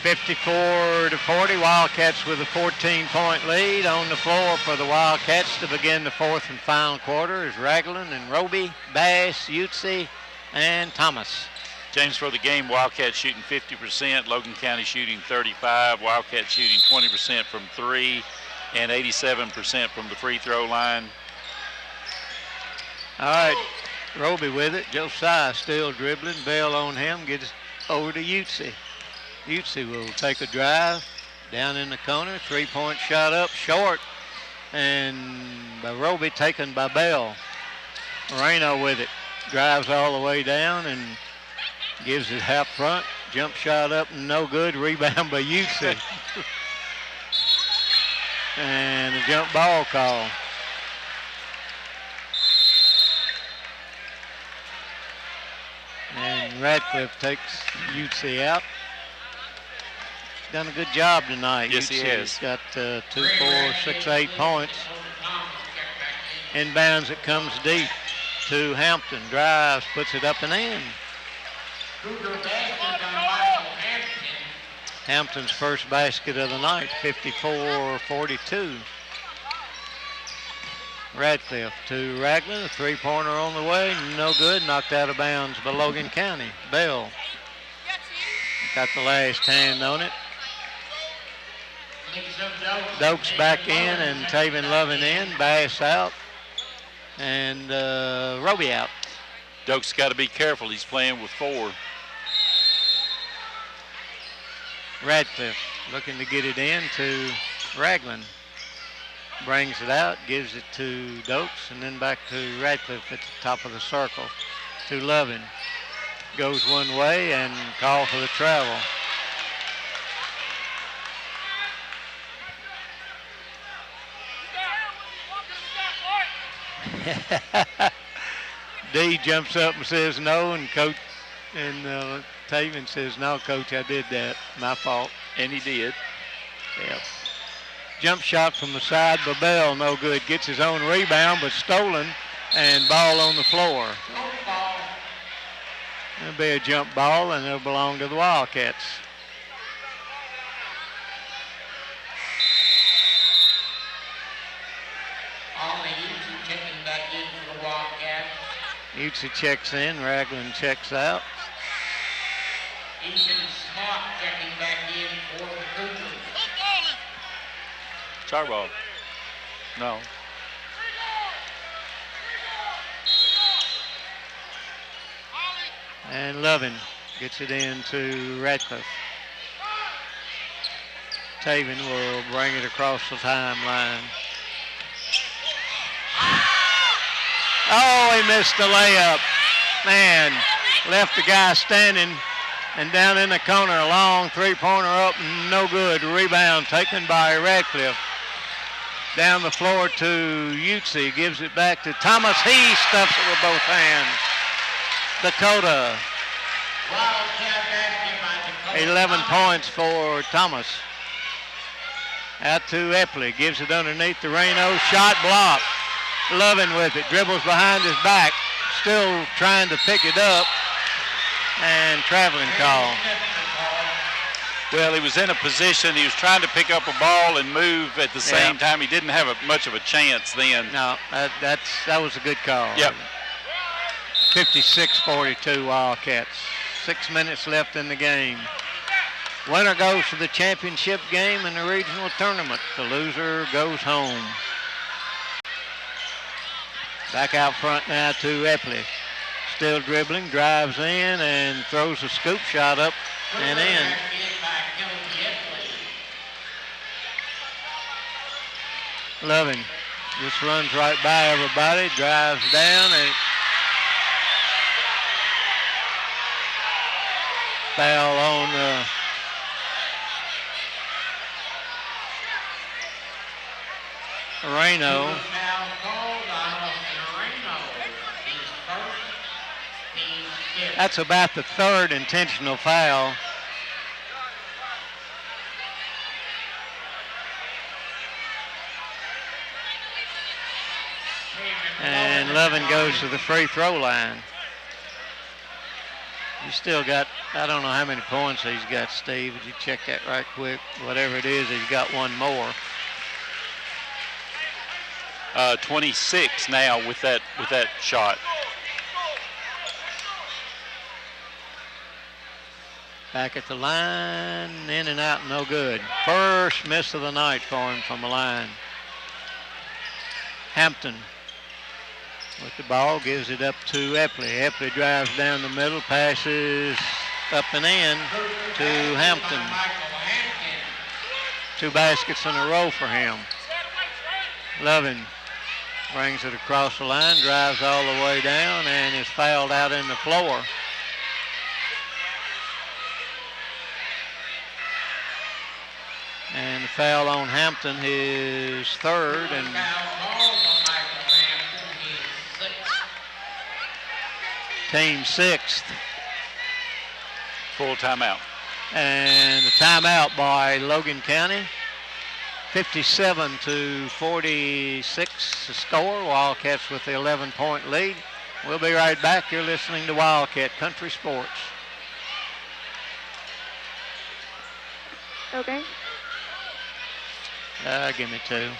54-40, Wildcats with a 14-point lead. On the floor for the Wildcats to begin the fourth and final quarter is Ragland and Roby, Bass, Utsi, and Thomas. James, for the game, Wildcats shooting 50%, Logan County shooting 35%, Wildcats shooting 20% from three, and 87% from the free throw line. All right, Roby with it. Josiah still dribbling. Bell on him, gets over to Utsi. Utsi will take a drive down in the corner. Three-point shot up short, and by Roby taken by Bell. Moreno with it. Drives all the way down and gives it half front. Jump shot up, no good. Rebound by Utsi. And a jump ball call. And Radcliffe takes Utsi out. Done a good job tonight. Yes, he has. He's got 2, 4, 6, 8 points. Inbounds, it comes deep to Hampton. Drives, puts it up and in. Hampton's first basket of the night, 54-42. Radcliffe to Ragland, a three-pointer on the way, no good, knocked out of bounds by Logan County. Bell got the last hand on it. Dokes back in and Taven Loving in, Bass out, and Roby out. Dokes got to be careful, he's playing with four. Radcliffe looking to get it in to Ragland. Brings it out, gives it to Dokes, and then back to Radcliffe at the top of the circle to Loving. Goes one way and call for the travel. D jumps up and says no, and Coach and Taven says, no, Coach, I did that. My fault. And he did. Yep. Jump shot from the side by Bell, no good. Gets his own rebound, but stolen, and ball on the floor. It'll be a jump ball, and it'll belong to the Wildcats. Utsi checks in, Ragland checks out. Ethan Smart checking back in for the Cougars. Charball. No. And Lovin gets it in to Radcliffe. Taven will bring it across the timeline. Oh, he missed the layup. Man, left the guy standing and down in the corner, a long three-pointer up, no good. Rebound taken by Radcliffe. Down the floor to Utsi, gives it back to Thomas. He stuffs it with both hands. Dakota. 11 points for Thomas. Out to Epley, gives it underneath the Reno. Shot blocked. Lovin with it, dribbles behind his back, still trying to pick it up, and traveling call. Well, he was in a position, he was trying to pick up a ball and move at the same time. He didn't have much of a chance then. No, that was a good call. Yep. 56-42 Wildcats. 6 minutes left in the game. Winner goes to the championship game in the regional tournament. The loser goes home. Back out front now to Epley. Still dribbling, drives in and throws a scoop shot up and in. Loving just runs right by everybody, drives down and foul on Reno. That's about the third intentional foul. And Lovin goes to the free throw line. You still got, I don't know how many points he's got, Steve. Would you check that right quick? Whatever it is, he's got one more. 26 now with that shot. Back at the line, in and out, no good. First miss of the night for him from the line. Hampton with the ball, gives it up to Epley. Epley drives down the middle, passes up and in to Hampton. 2 baskets in a row for him. Lovin brings it across the line, drives all the way down, and is fouled out in the floor. And the foul on Hampton, his third, and team sixth. Full timeout. And a timeout by Logan County. 57-46 the score. Wildcats with the 11-point lead. We'll be right back. You're listening to Wildcat Country Sports. Okay. Give me 2. Okay.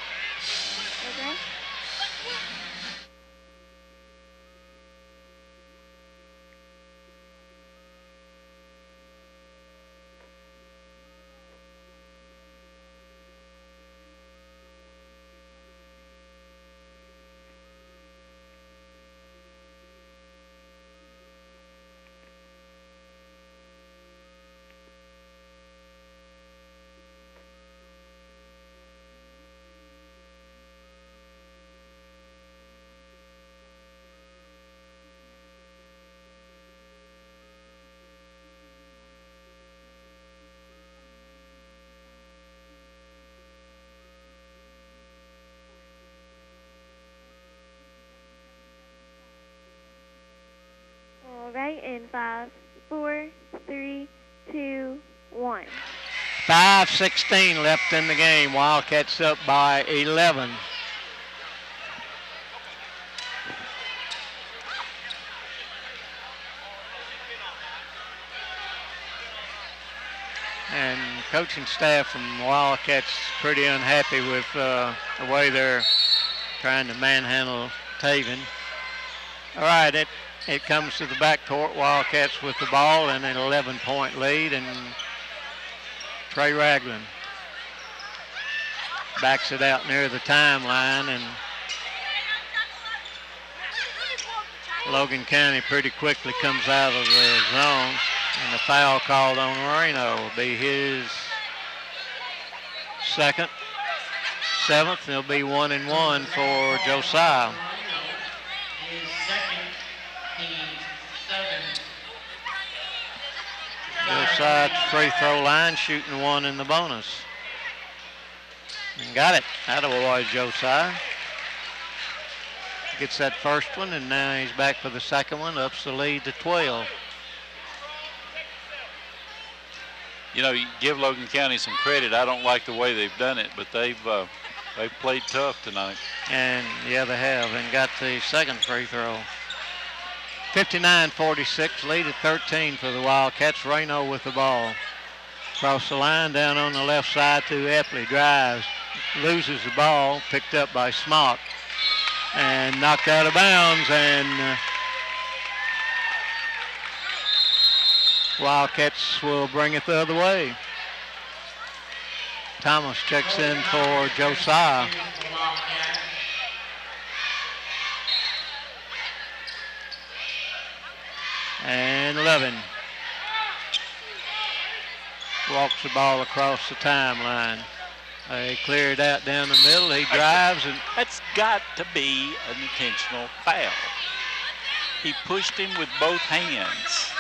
All right, in 5, 4, 3, 2, 1. 5:16 left in the game. Wildcats up by 11. And coaching staff from Wildcats pretty unhappy with the way they're trying to manhandle Taven. All right, it comes to the backcourt. Wildcats with the ball and an 11-point lead, and Trey Ragland backs it out near the timeline, and Logan County pretty quickly comes out of the zone, and the foul called on Moreno will be his second, 7th. It'll be 1-1 for Josiah. Josiah at the free throw line, shooting 1 in the bonus. And got it. Attaboy, Josiah. Gets that first one, and now he's back for the second one, ups the lead to 12. You know, you give Logan County some credit. I don't like the way they've done it, but they've played tough tonight. And yeah, they have, and got the second free throw. 59-46, lead at 13 for the Wildcats. Reno with the ball. Across the line, down on the left side to Epley. Drives, loses the ball, picked up by Smock, and knocked out of bounds, and Wildcats will bring it the other way. Thomas checks in for Josiah. And Levin walks the ball across the timeline. They clear it out down the middle. He drives, and that's got to be an intentional foul. He pushed him with both hands.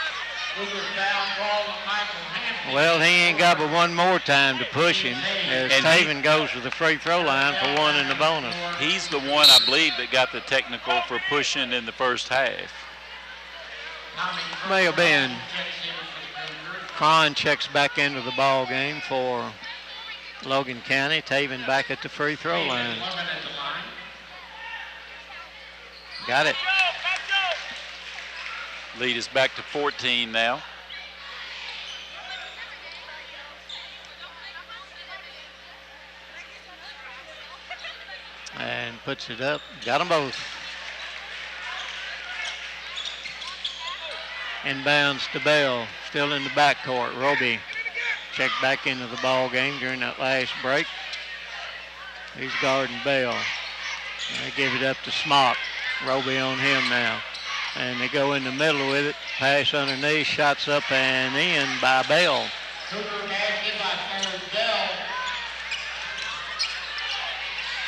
Well, he ain't got but one more time to push him as Taven goes to the free throw line for 1 in the bonus. He's the one, I believe, that got the technical for pushing in the first half. May have been. Cron checks back into the ball game for Logan County. Taven back at the free throw line. Got it. Lead is back to 14 now. And puts it up. Got them both. Inbounds to Bell. Still in the backcourt. Roby checked back into the ball game during that last break. He's guarding Bell. They give it up to Smock. Roby on him now. And they go in the middle with it. Pass underneath. Shots up and in by Bell. Cougar basket by third Bell.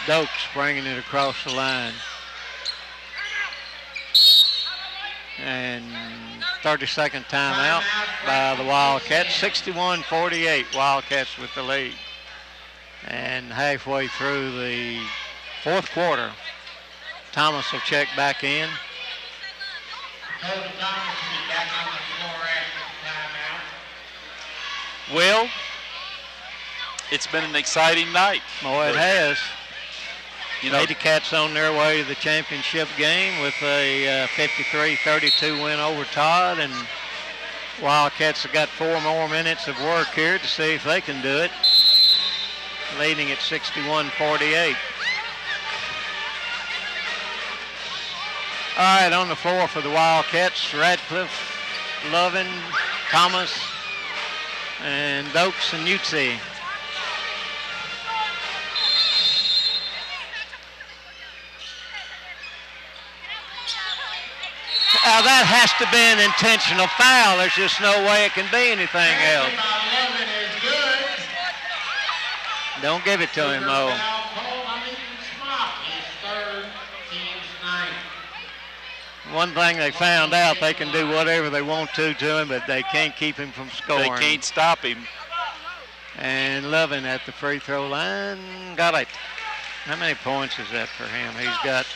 Dokes bringing it across the line. And 30-second timeout by the Wildcats. 61-48. Wildcats with the lead. And halfway through the fourth quarter, Thomas will check back in. Coach Thomas will be back on the floor after the timeout. Well, it's been an exciting night. Boy, it has. You know, Lady Cats on their way to the championship game with a 53-32 win over Todd, and Wildcats have got 4 more minutes of work here to see if they can do it, leading at 61-48. All right, on the floor for the Wildcats, Radcliffe, Lovin, Thomas, and Dokes and Utsi. Now that has to be an intentional foul. There's just no way it can be anything else. Don't give it to him, Mo. One thing they found out, they can do whatever they want to him, but they can't keep him from scoring. They can't stop him. And Lovin at the free throw line. Got it. How many points is that for him? He's got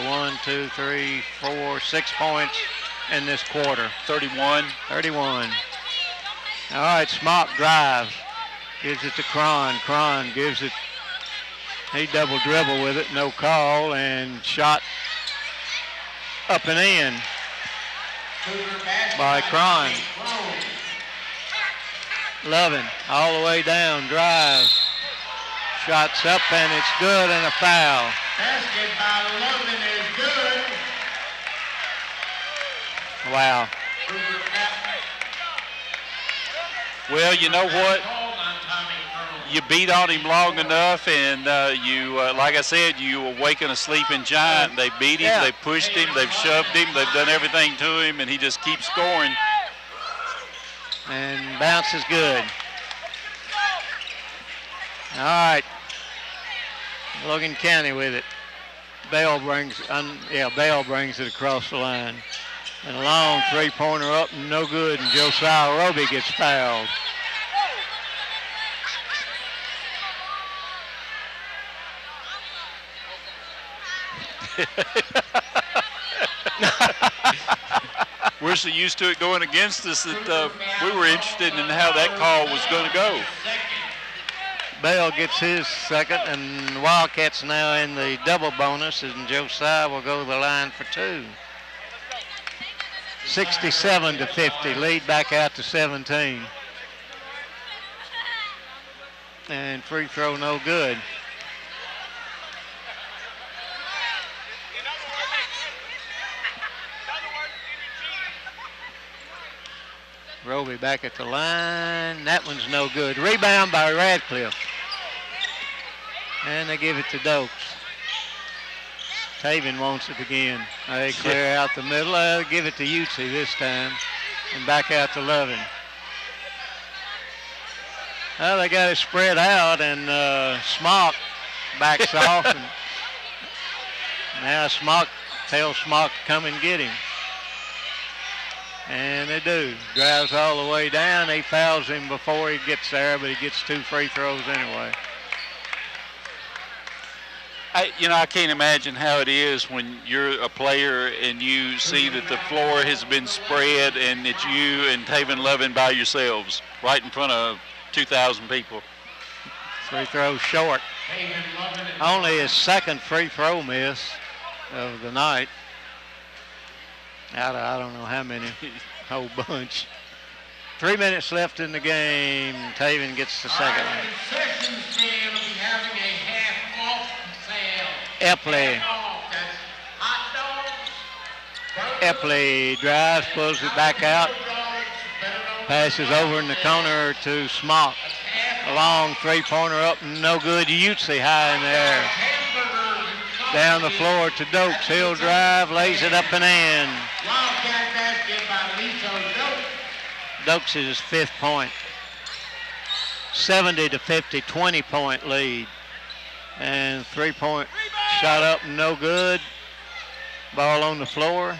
1, 2, 3, 4, 6 points in this quarter. 31. 31. All right, Smock drives. Gives it to Cron. Cron gives it. He double dribble with it. No call. And shot up and in by Cron. Lovin all the way down. Drives. Shots up and it's good and a foul. Basket by Lovin is good. Wow. Well, you know what? You beat on him long enough, and like I said, you awaken a sleeping giant. They beat him, they pushed him, they've shoved him, they've done everything to him, and he just keeps scoring. And bounce is good. All right. Logan County with it. Bell brings it across the line. And a long three-pointer up and no good, and Josiah Roby gets fouled. We're so used to it going against us that we were interested in how that call was going to go. Bell gets his second, and Wildcats now in the double bonus, and Josiah will go to the line for 2. 67-50, lead back out to 17. And free throw no good. Roby back at the line. That one's no good. Rebound by Radcliffe. And they give it to Dokes. Taven wants it again. They clear out the middle. They'll give it to Utsi this time. And back out to Lovin. Well, they got it spread out, and Smock backs off. And now Smock tells Smock to come and get him. And they do. Drives all the way down. He fouls him before he gets there, but he gets 2 free throws anyway. I can't imagine how it is when you're a player and you see that the floor has been spread and it's you and Taven Lovin by yourselves right in front of 2,000 people. Free throw short. Only his second free throw miss of the night. Out of I don't know how many, whole bunch. 3 minutes left in the game. Taven gets the second one. Concession stand will be having a half-off sale. Epley. Half-off. That's hot dogs. Epley drives, pulls it back out. Passes over in the corner to Smock. A long three-pointer up, no good. Utsi high in there. Down the floor to Dokes. He'll drive, lays it up and in. Wildcat basket by Lito Dokes. Dokes' fifth point. 70-50, 20-point lead. And three-point shot up, no good. Ball on the floor.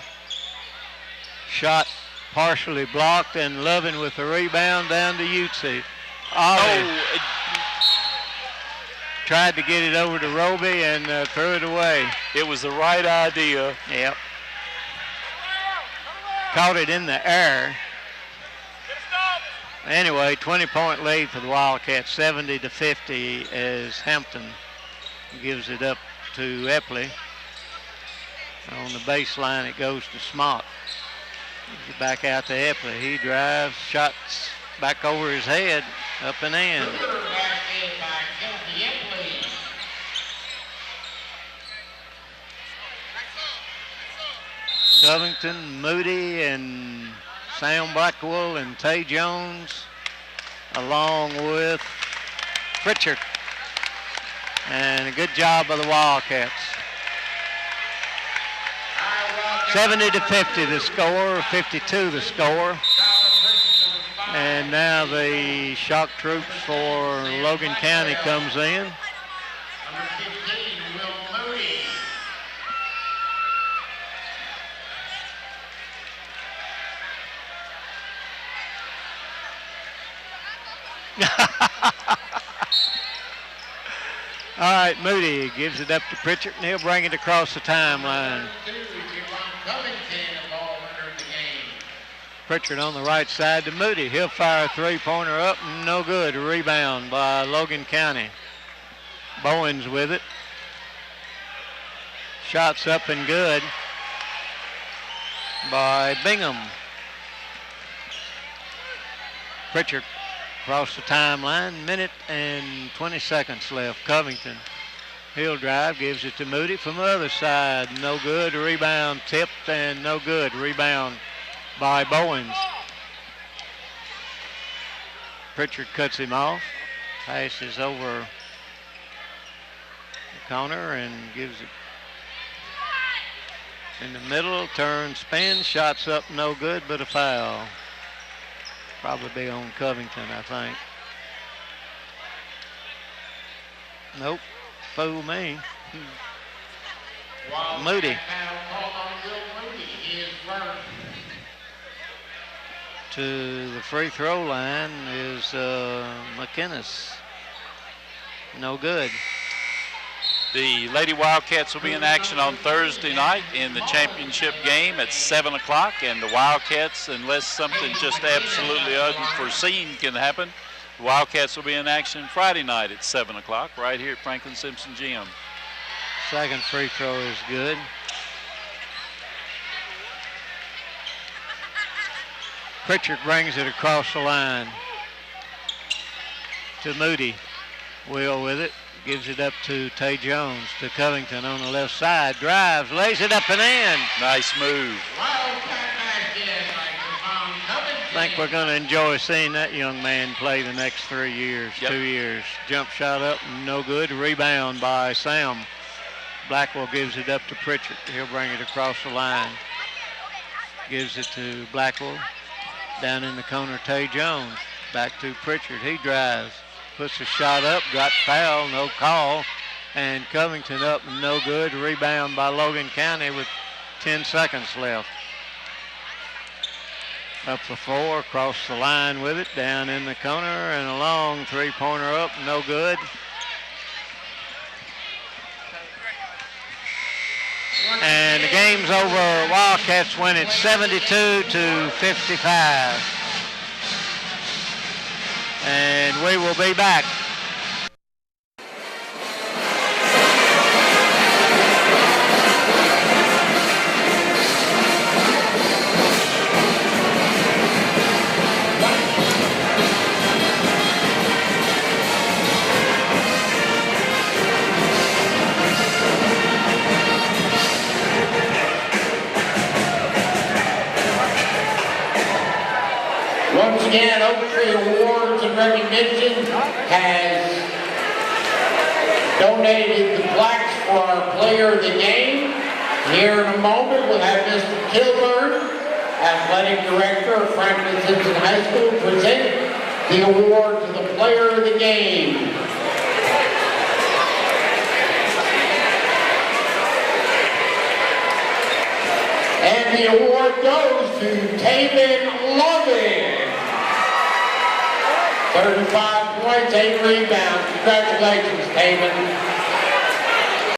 Shot partially blocked, and Lovin with the rebound down to Utsi. Tried to get it over to Roby and threw it away. It was the right idea. Yep. Caught it in the air. Anyway, 20-point lead for the Wildcats, 70-50 as Hampton gives it up to Epley. On the baseline, it goes to Smock. Gives it back out to Epley. He drives, shots back over his head, up and in. Covington, Moody, and Sam Blackwell and Tay Jones, along with Pritchard. And a good job by the Wildcats. 70-50 the score, 52 the score. And now the shock troops for Logan County comes in. Number 15, Will Moody. All right, Moody gives it up to Pritchard, and he'll bring it across the timeline. Pritchard on the right side to Moody. He'll fire a three-pointer up, no good. A rebound by Logan County. Bowens with it. Shots up and good by Bingham. Pritchard across the timeline, minute and 20 seconds left. Covington, he'll drive, gives it to Moody from the other side. No good, rebound tipped and no good. Rebound by Bowens. Pritchard cuts him off, passes over the corner and gives it in the middle, turn, spin, shots up, no good, but a foul. Probably be on Covington, I think. Nope, fool me. Moody. To the free throw line is McInnes. No good. The Lady Wildcats will be in action on Thursday night in the championship game at 7 o'clock. And the Wildcats, unless something just absolutely unforeseen can happen, the Wildcats will be in action Friday night at 7 o'clock right here at Franklin Simpson Gym. Second free throw is good. Pritchard brings it across the line to Moody. Will with it. Gives it up to Tay Jones, to Covington on the left side. Drives, lays it up and in. Nice move. I think we're going to enjoy seeing that young man play the next 3 years, 2 years. Jump shot up, no good. Rebound by Sam. Blackwell gives it up to Pritchard. He'll bring it across the line. Gives it to Blackwell. Down in the corner, Tay Jones. Back to Pritchard. He drives. Puts a shot up, got foul, no call. And Covington up, no good. Rebound by Logan County with 10 seconds left. Up the floor, across the line with it, down in the corner, and a long three-pointer up, no good. And the game's over. Wildcats win it 72-55. And we will be back. Secretary of Awards and Recognition has donated the plaques for our player of the game. Here in a moment, we'll have Mr. Kilburn, Athletic Director of Franklin Simpson High School, present the award to the player of the game. And the award goes to Taven Loving. 35 points, 8 rebounds. Congratulations, Taven.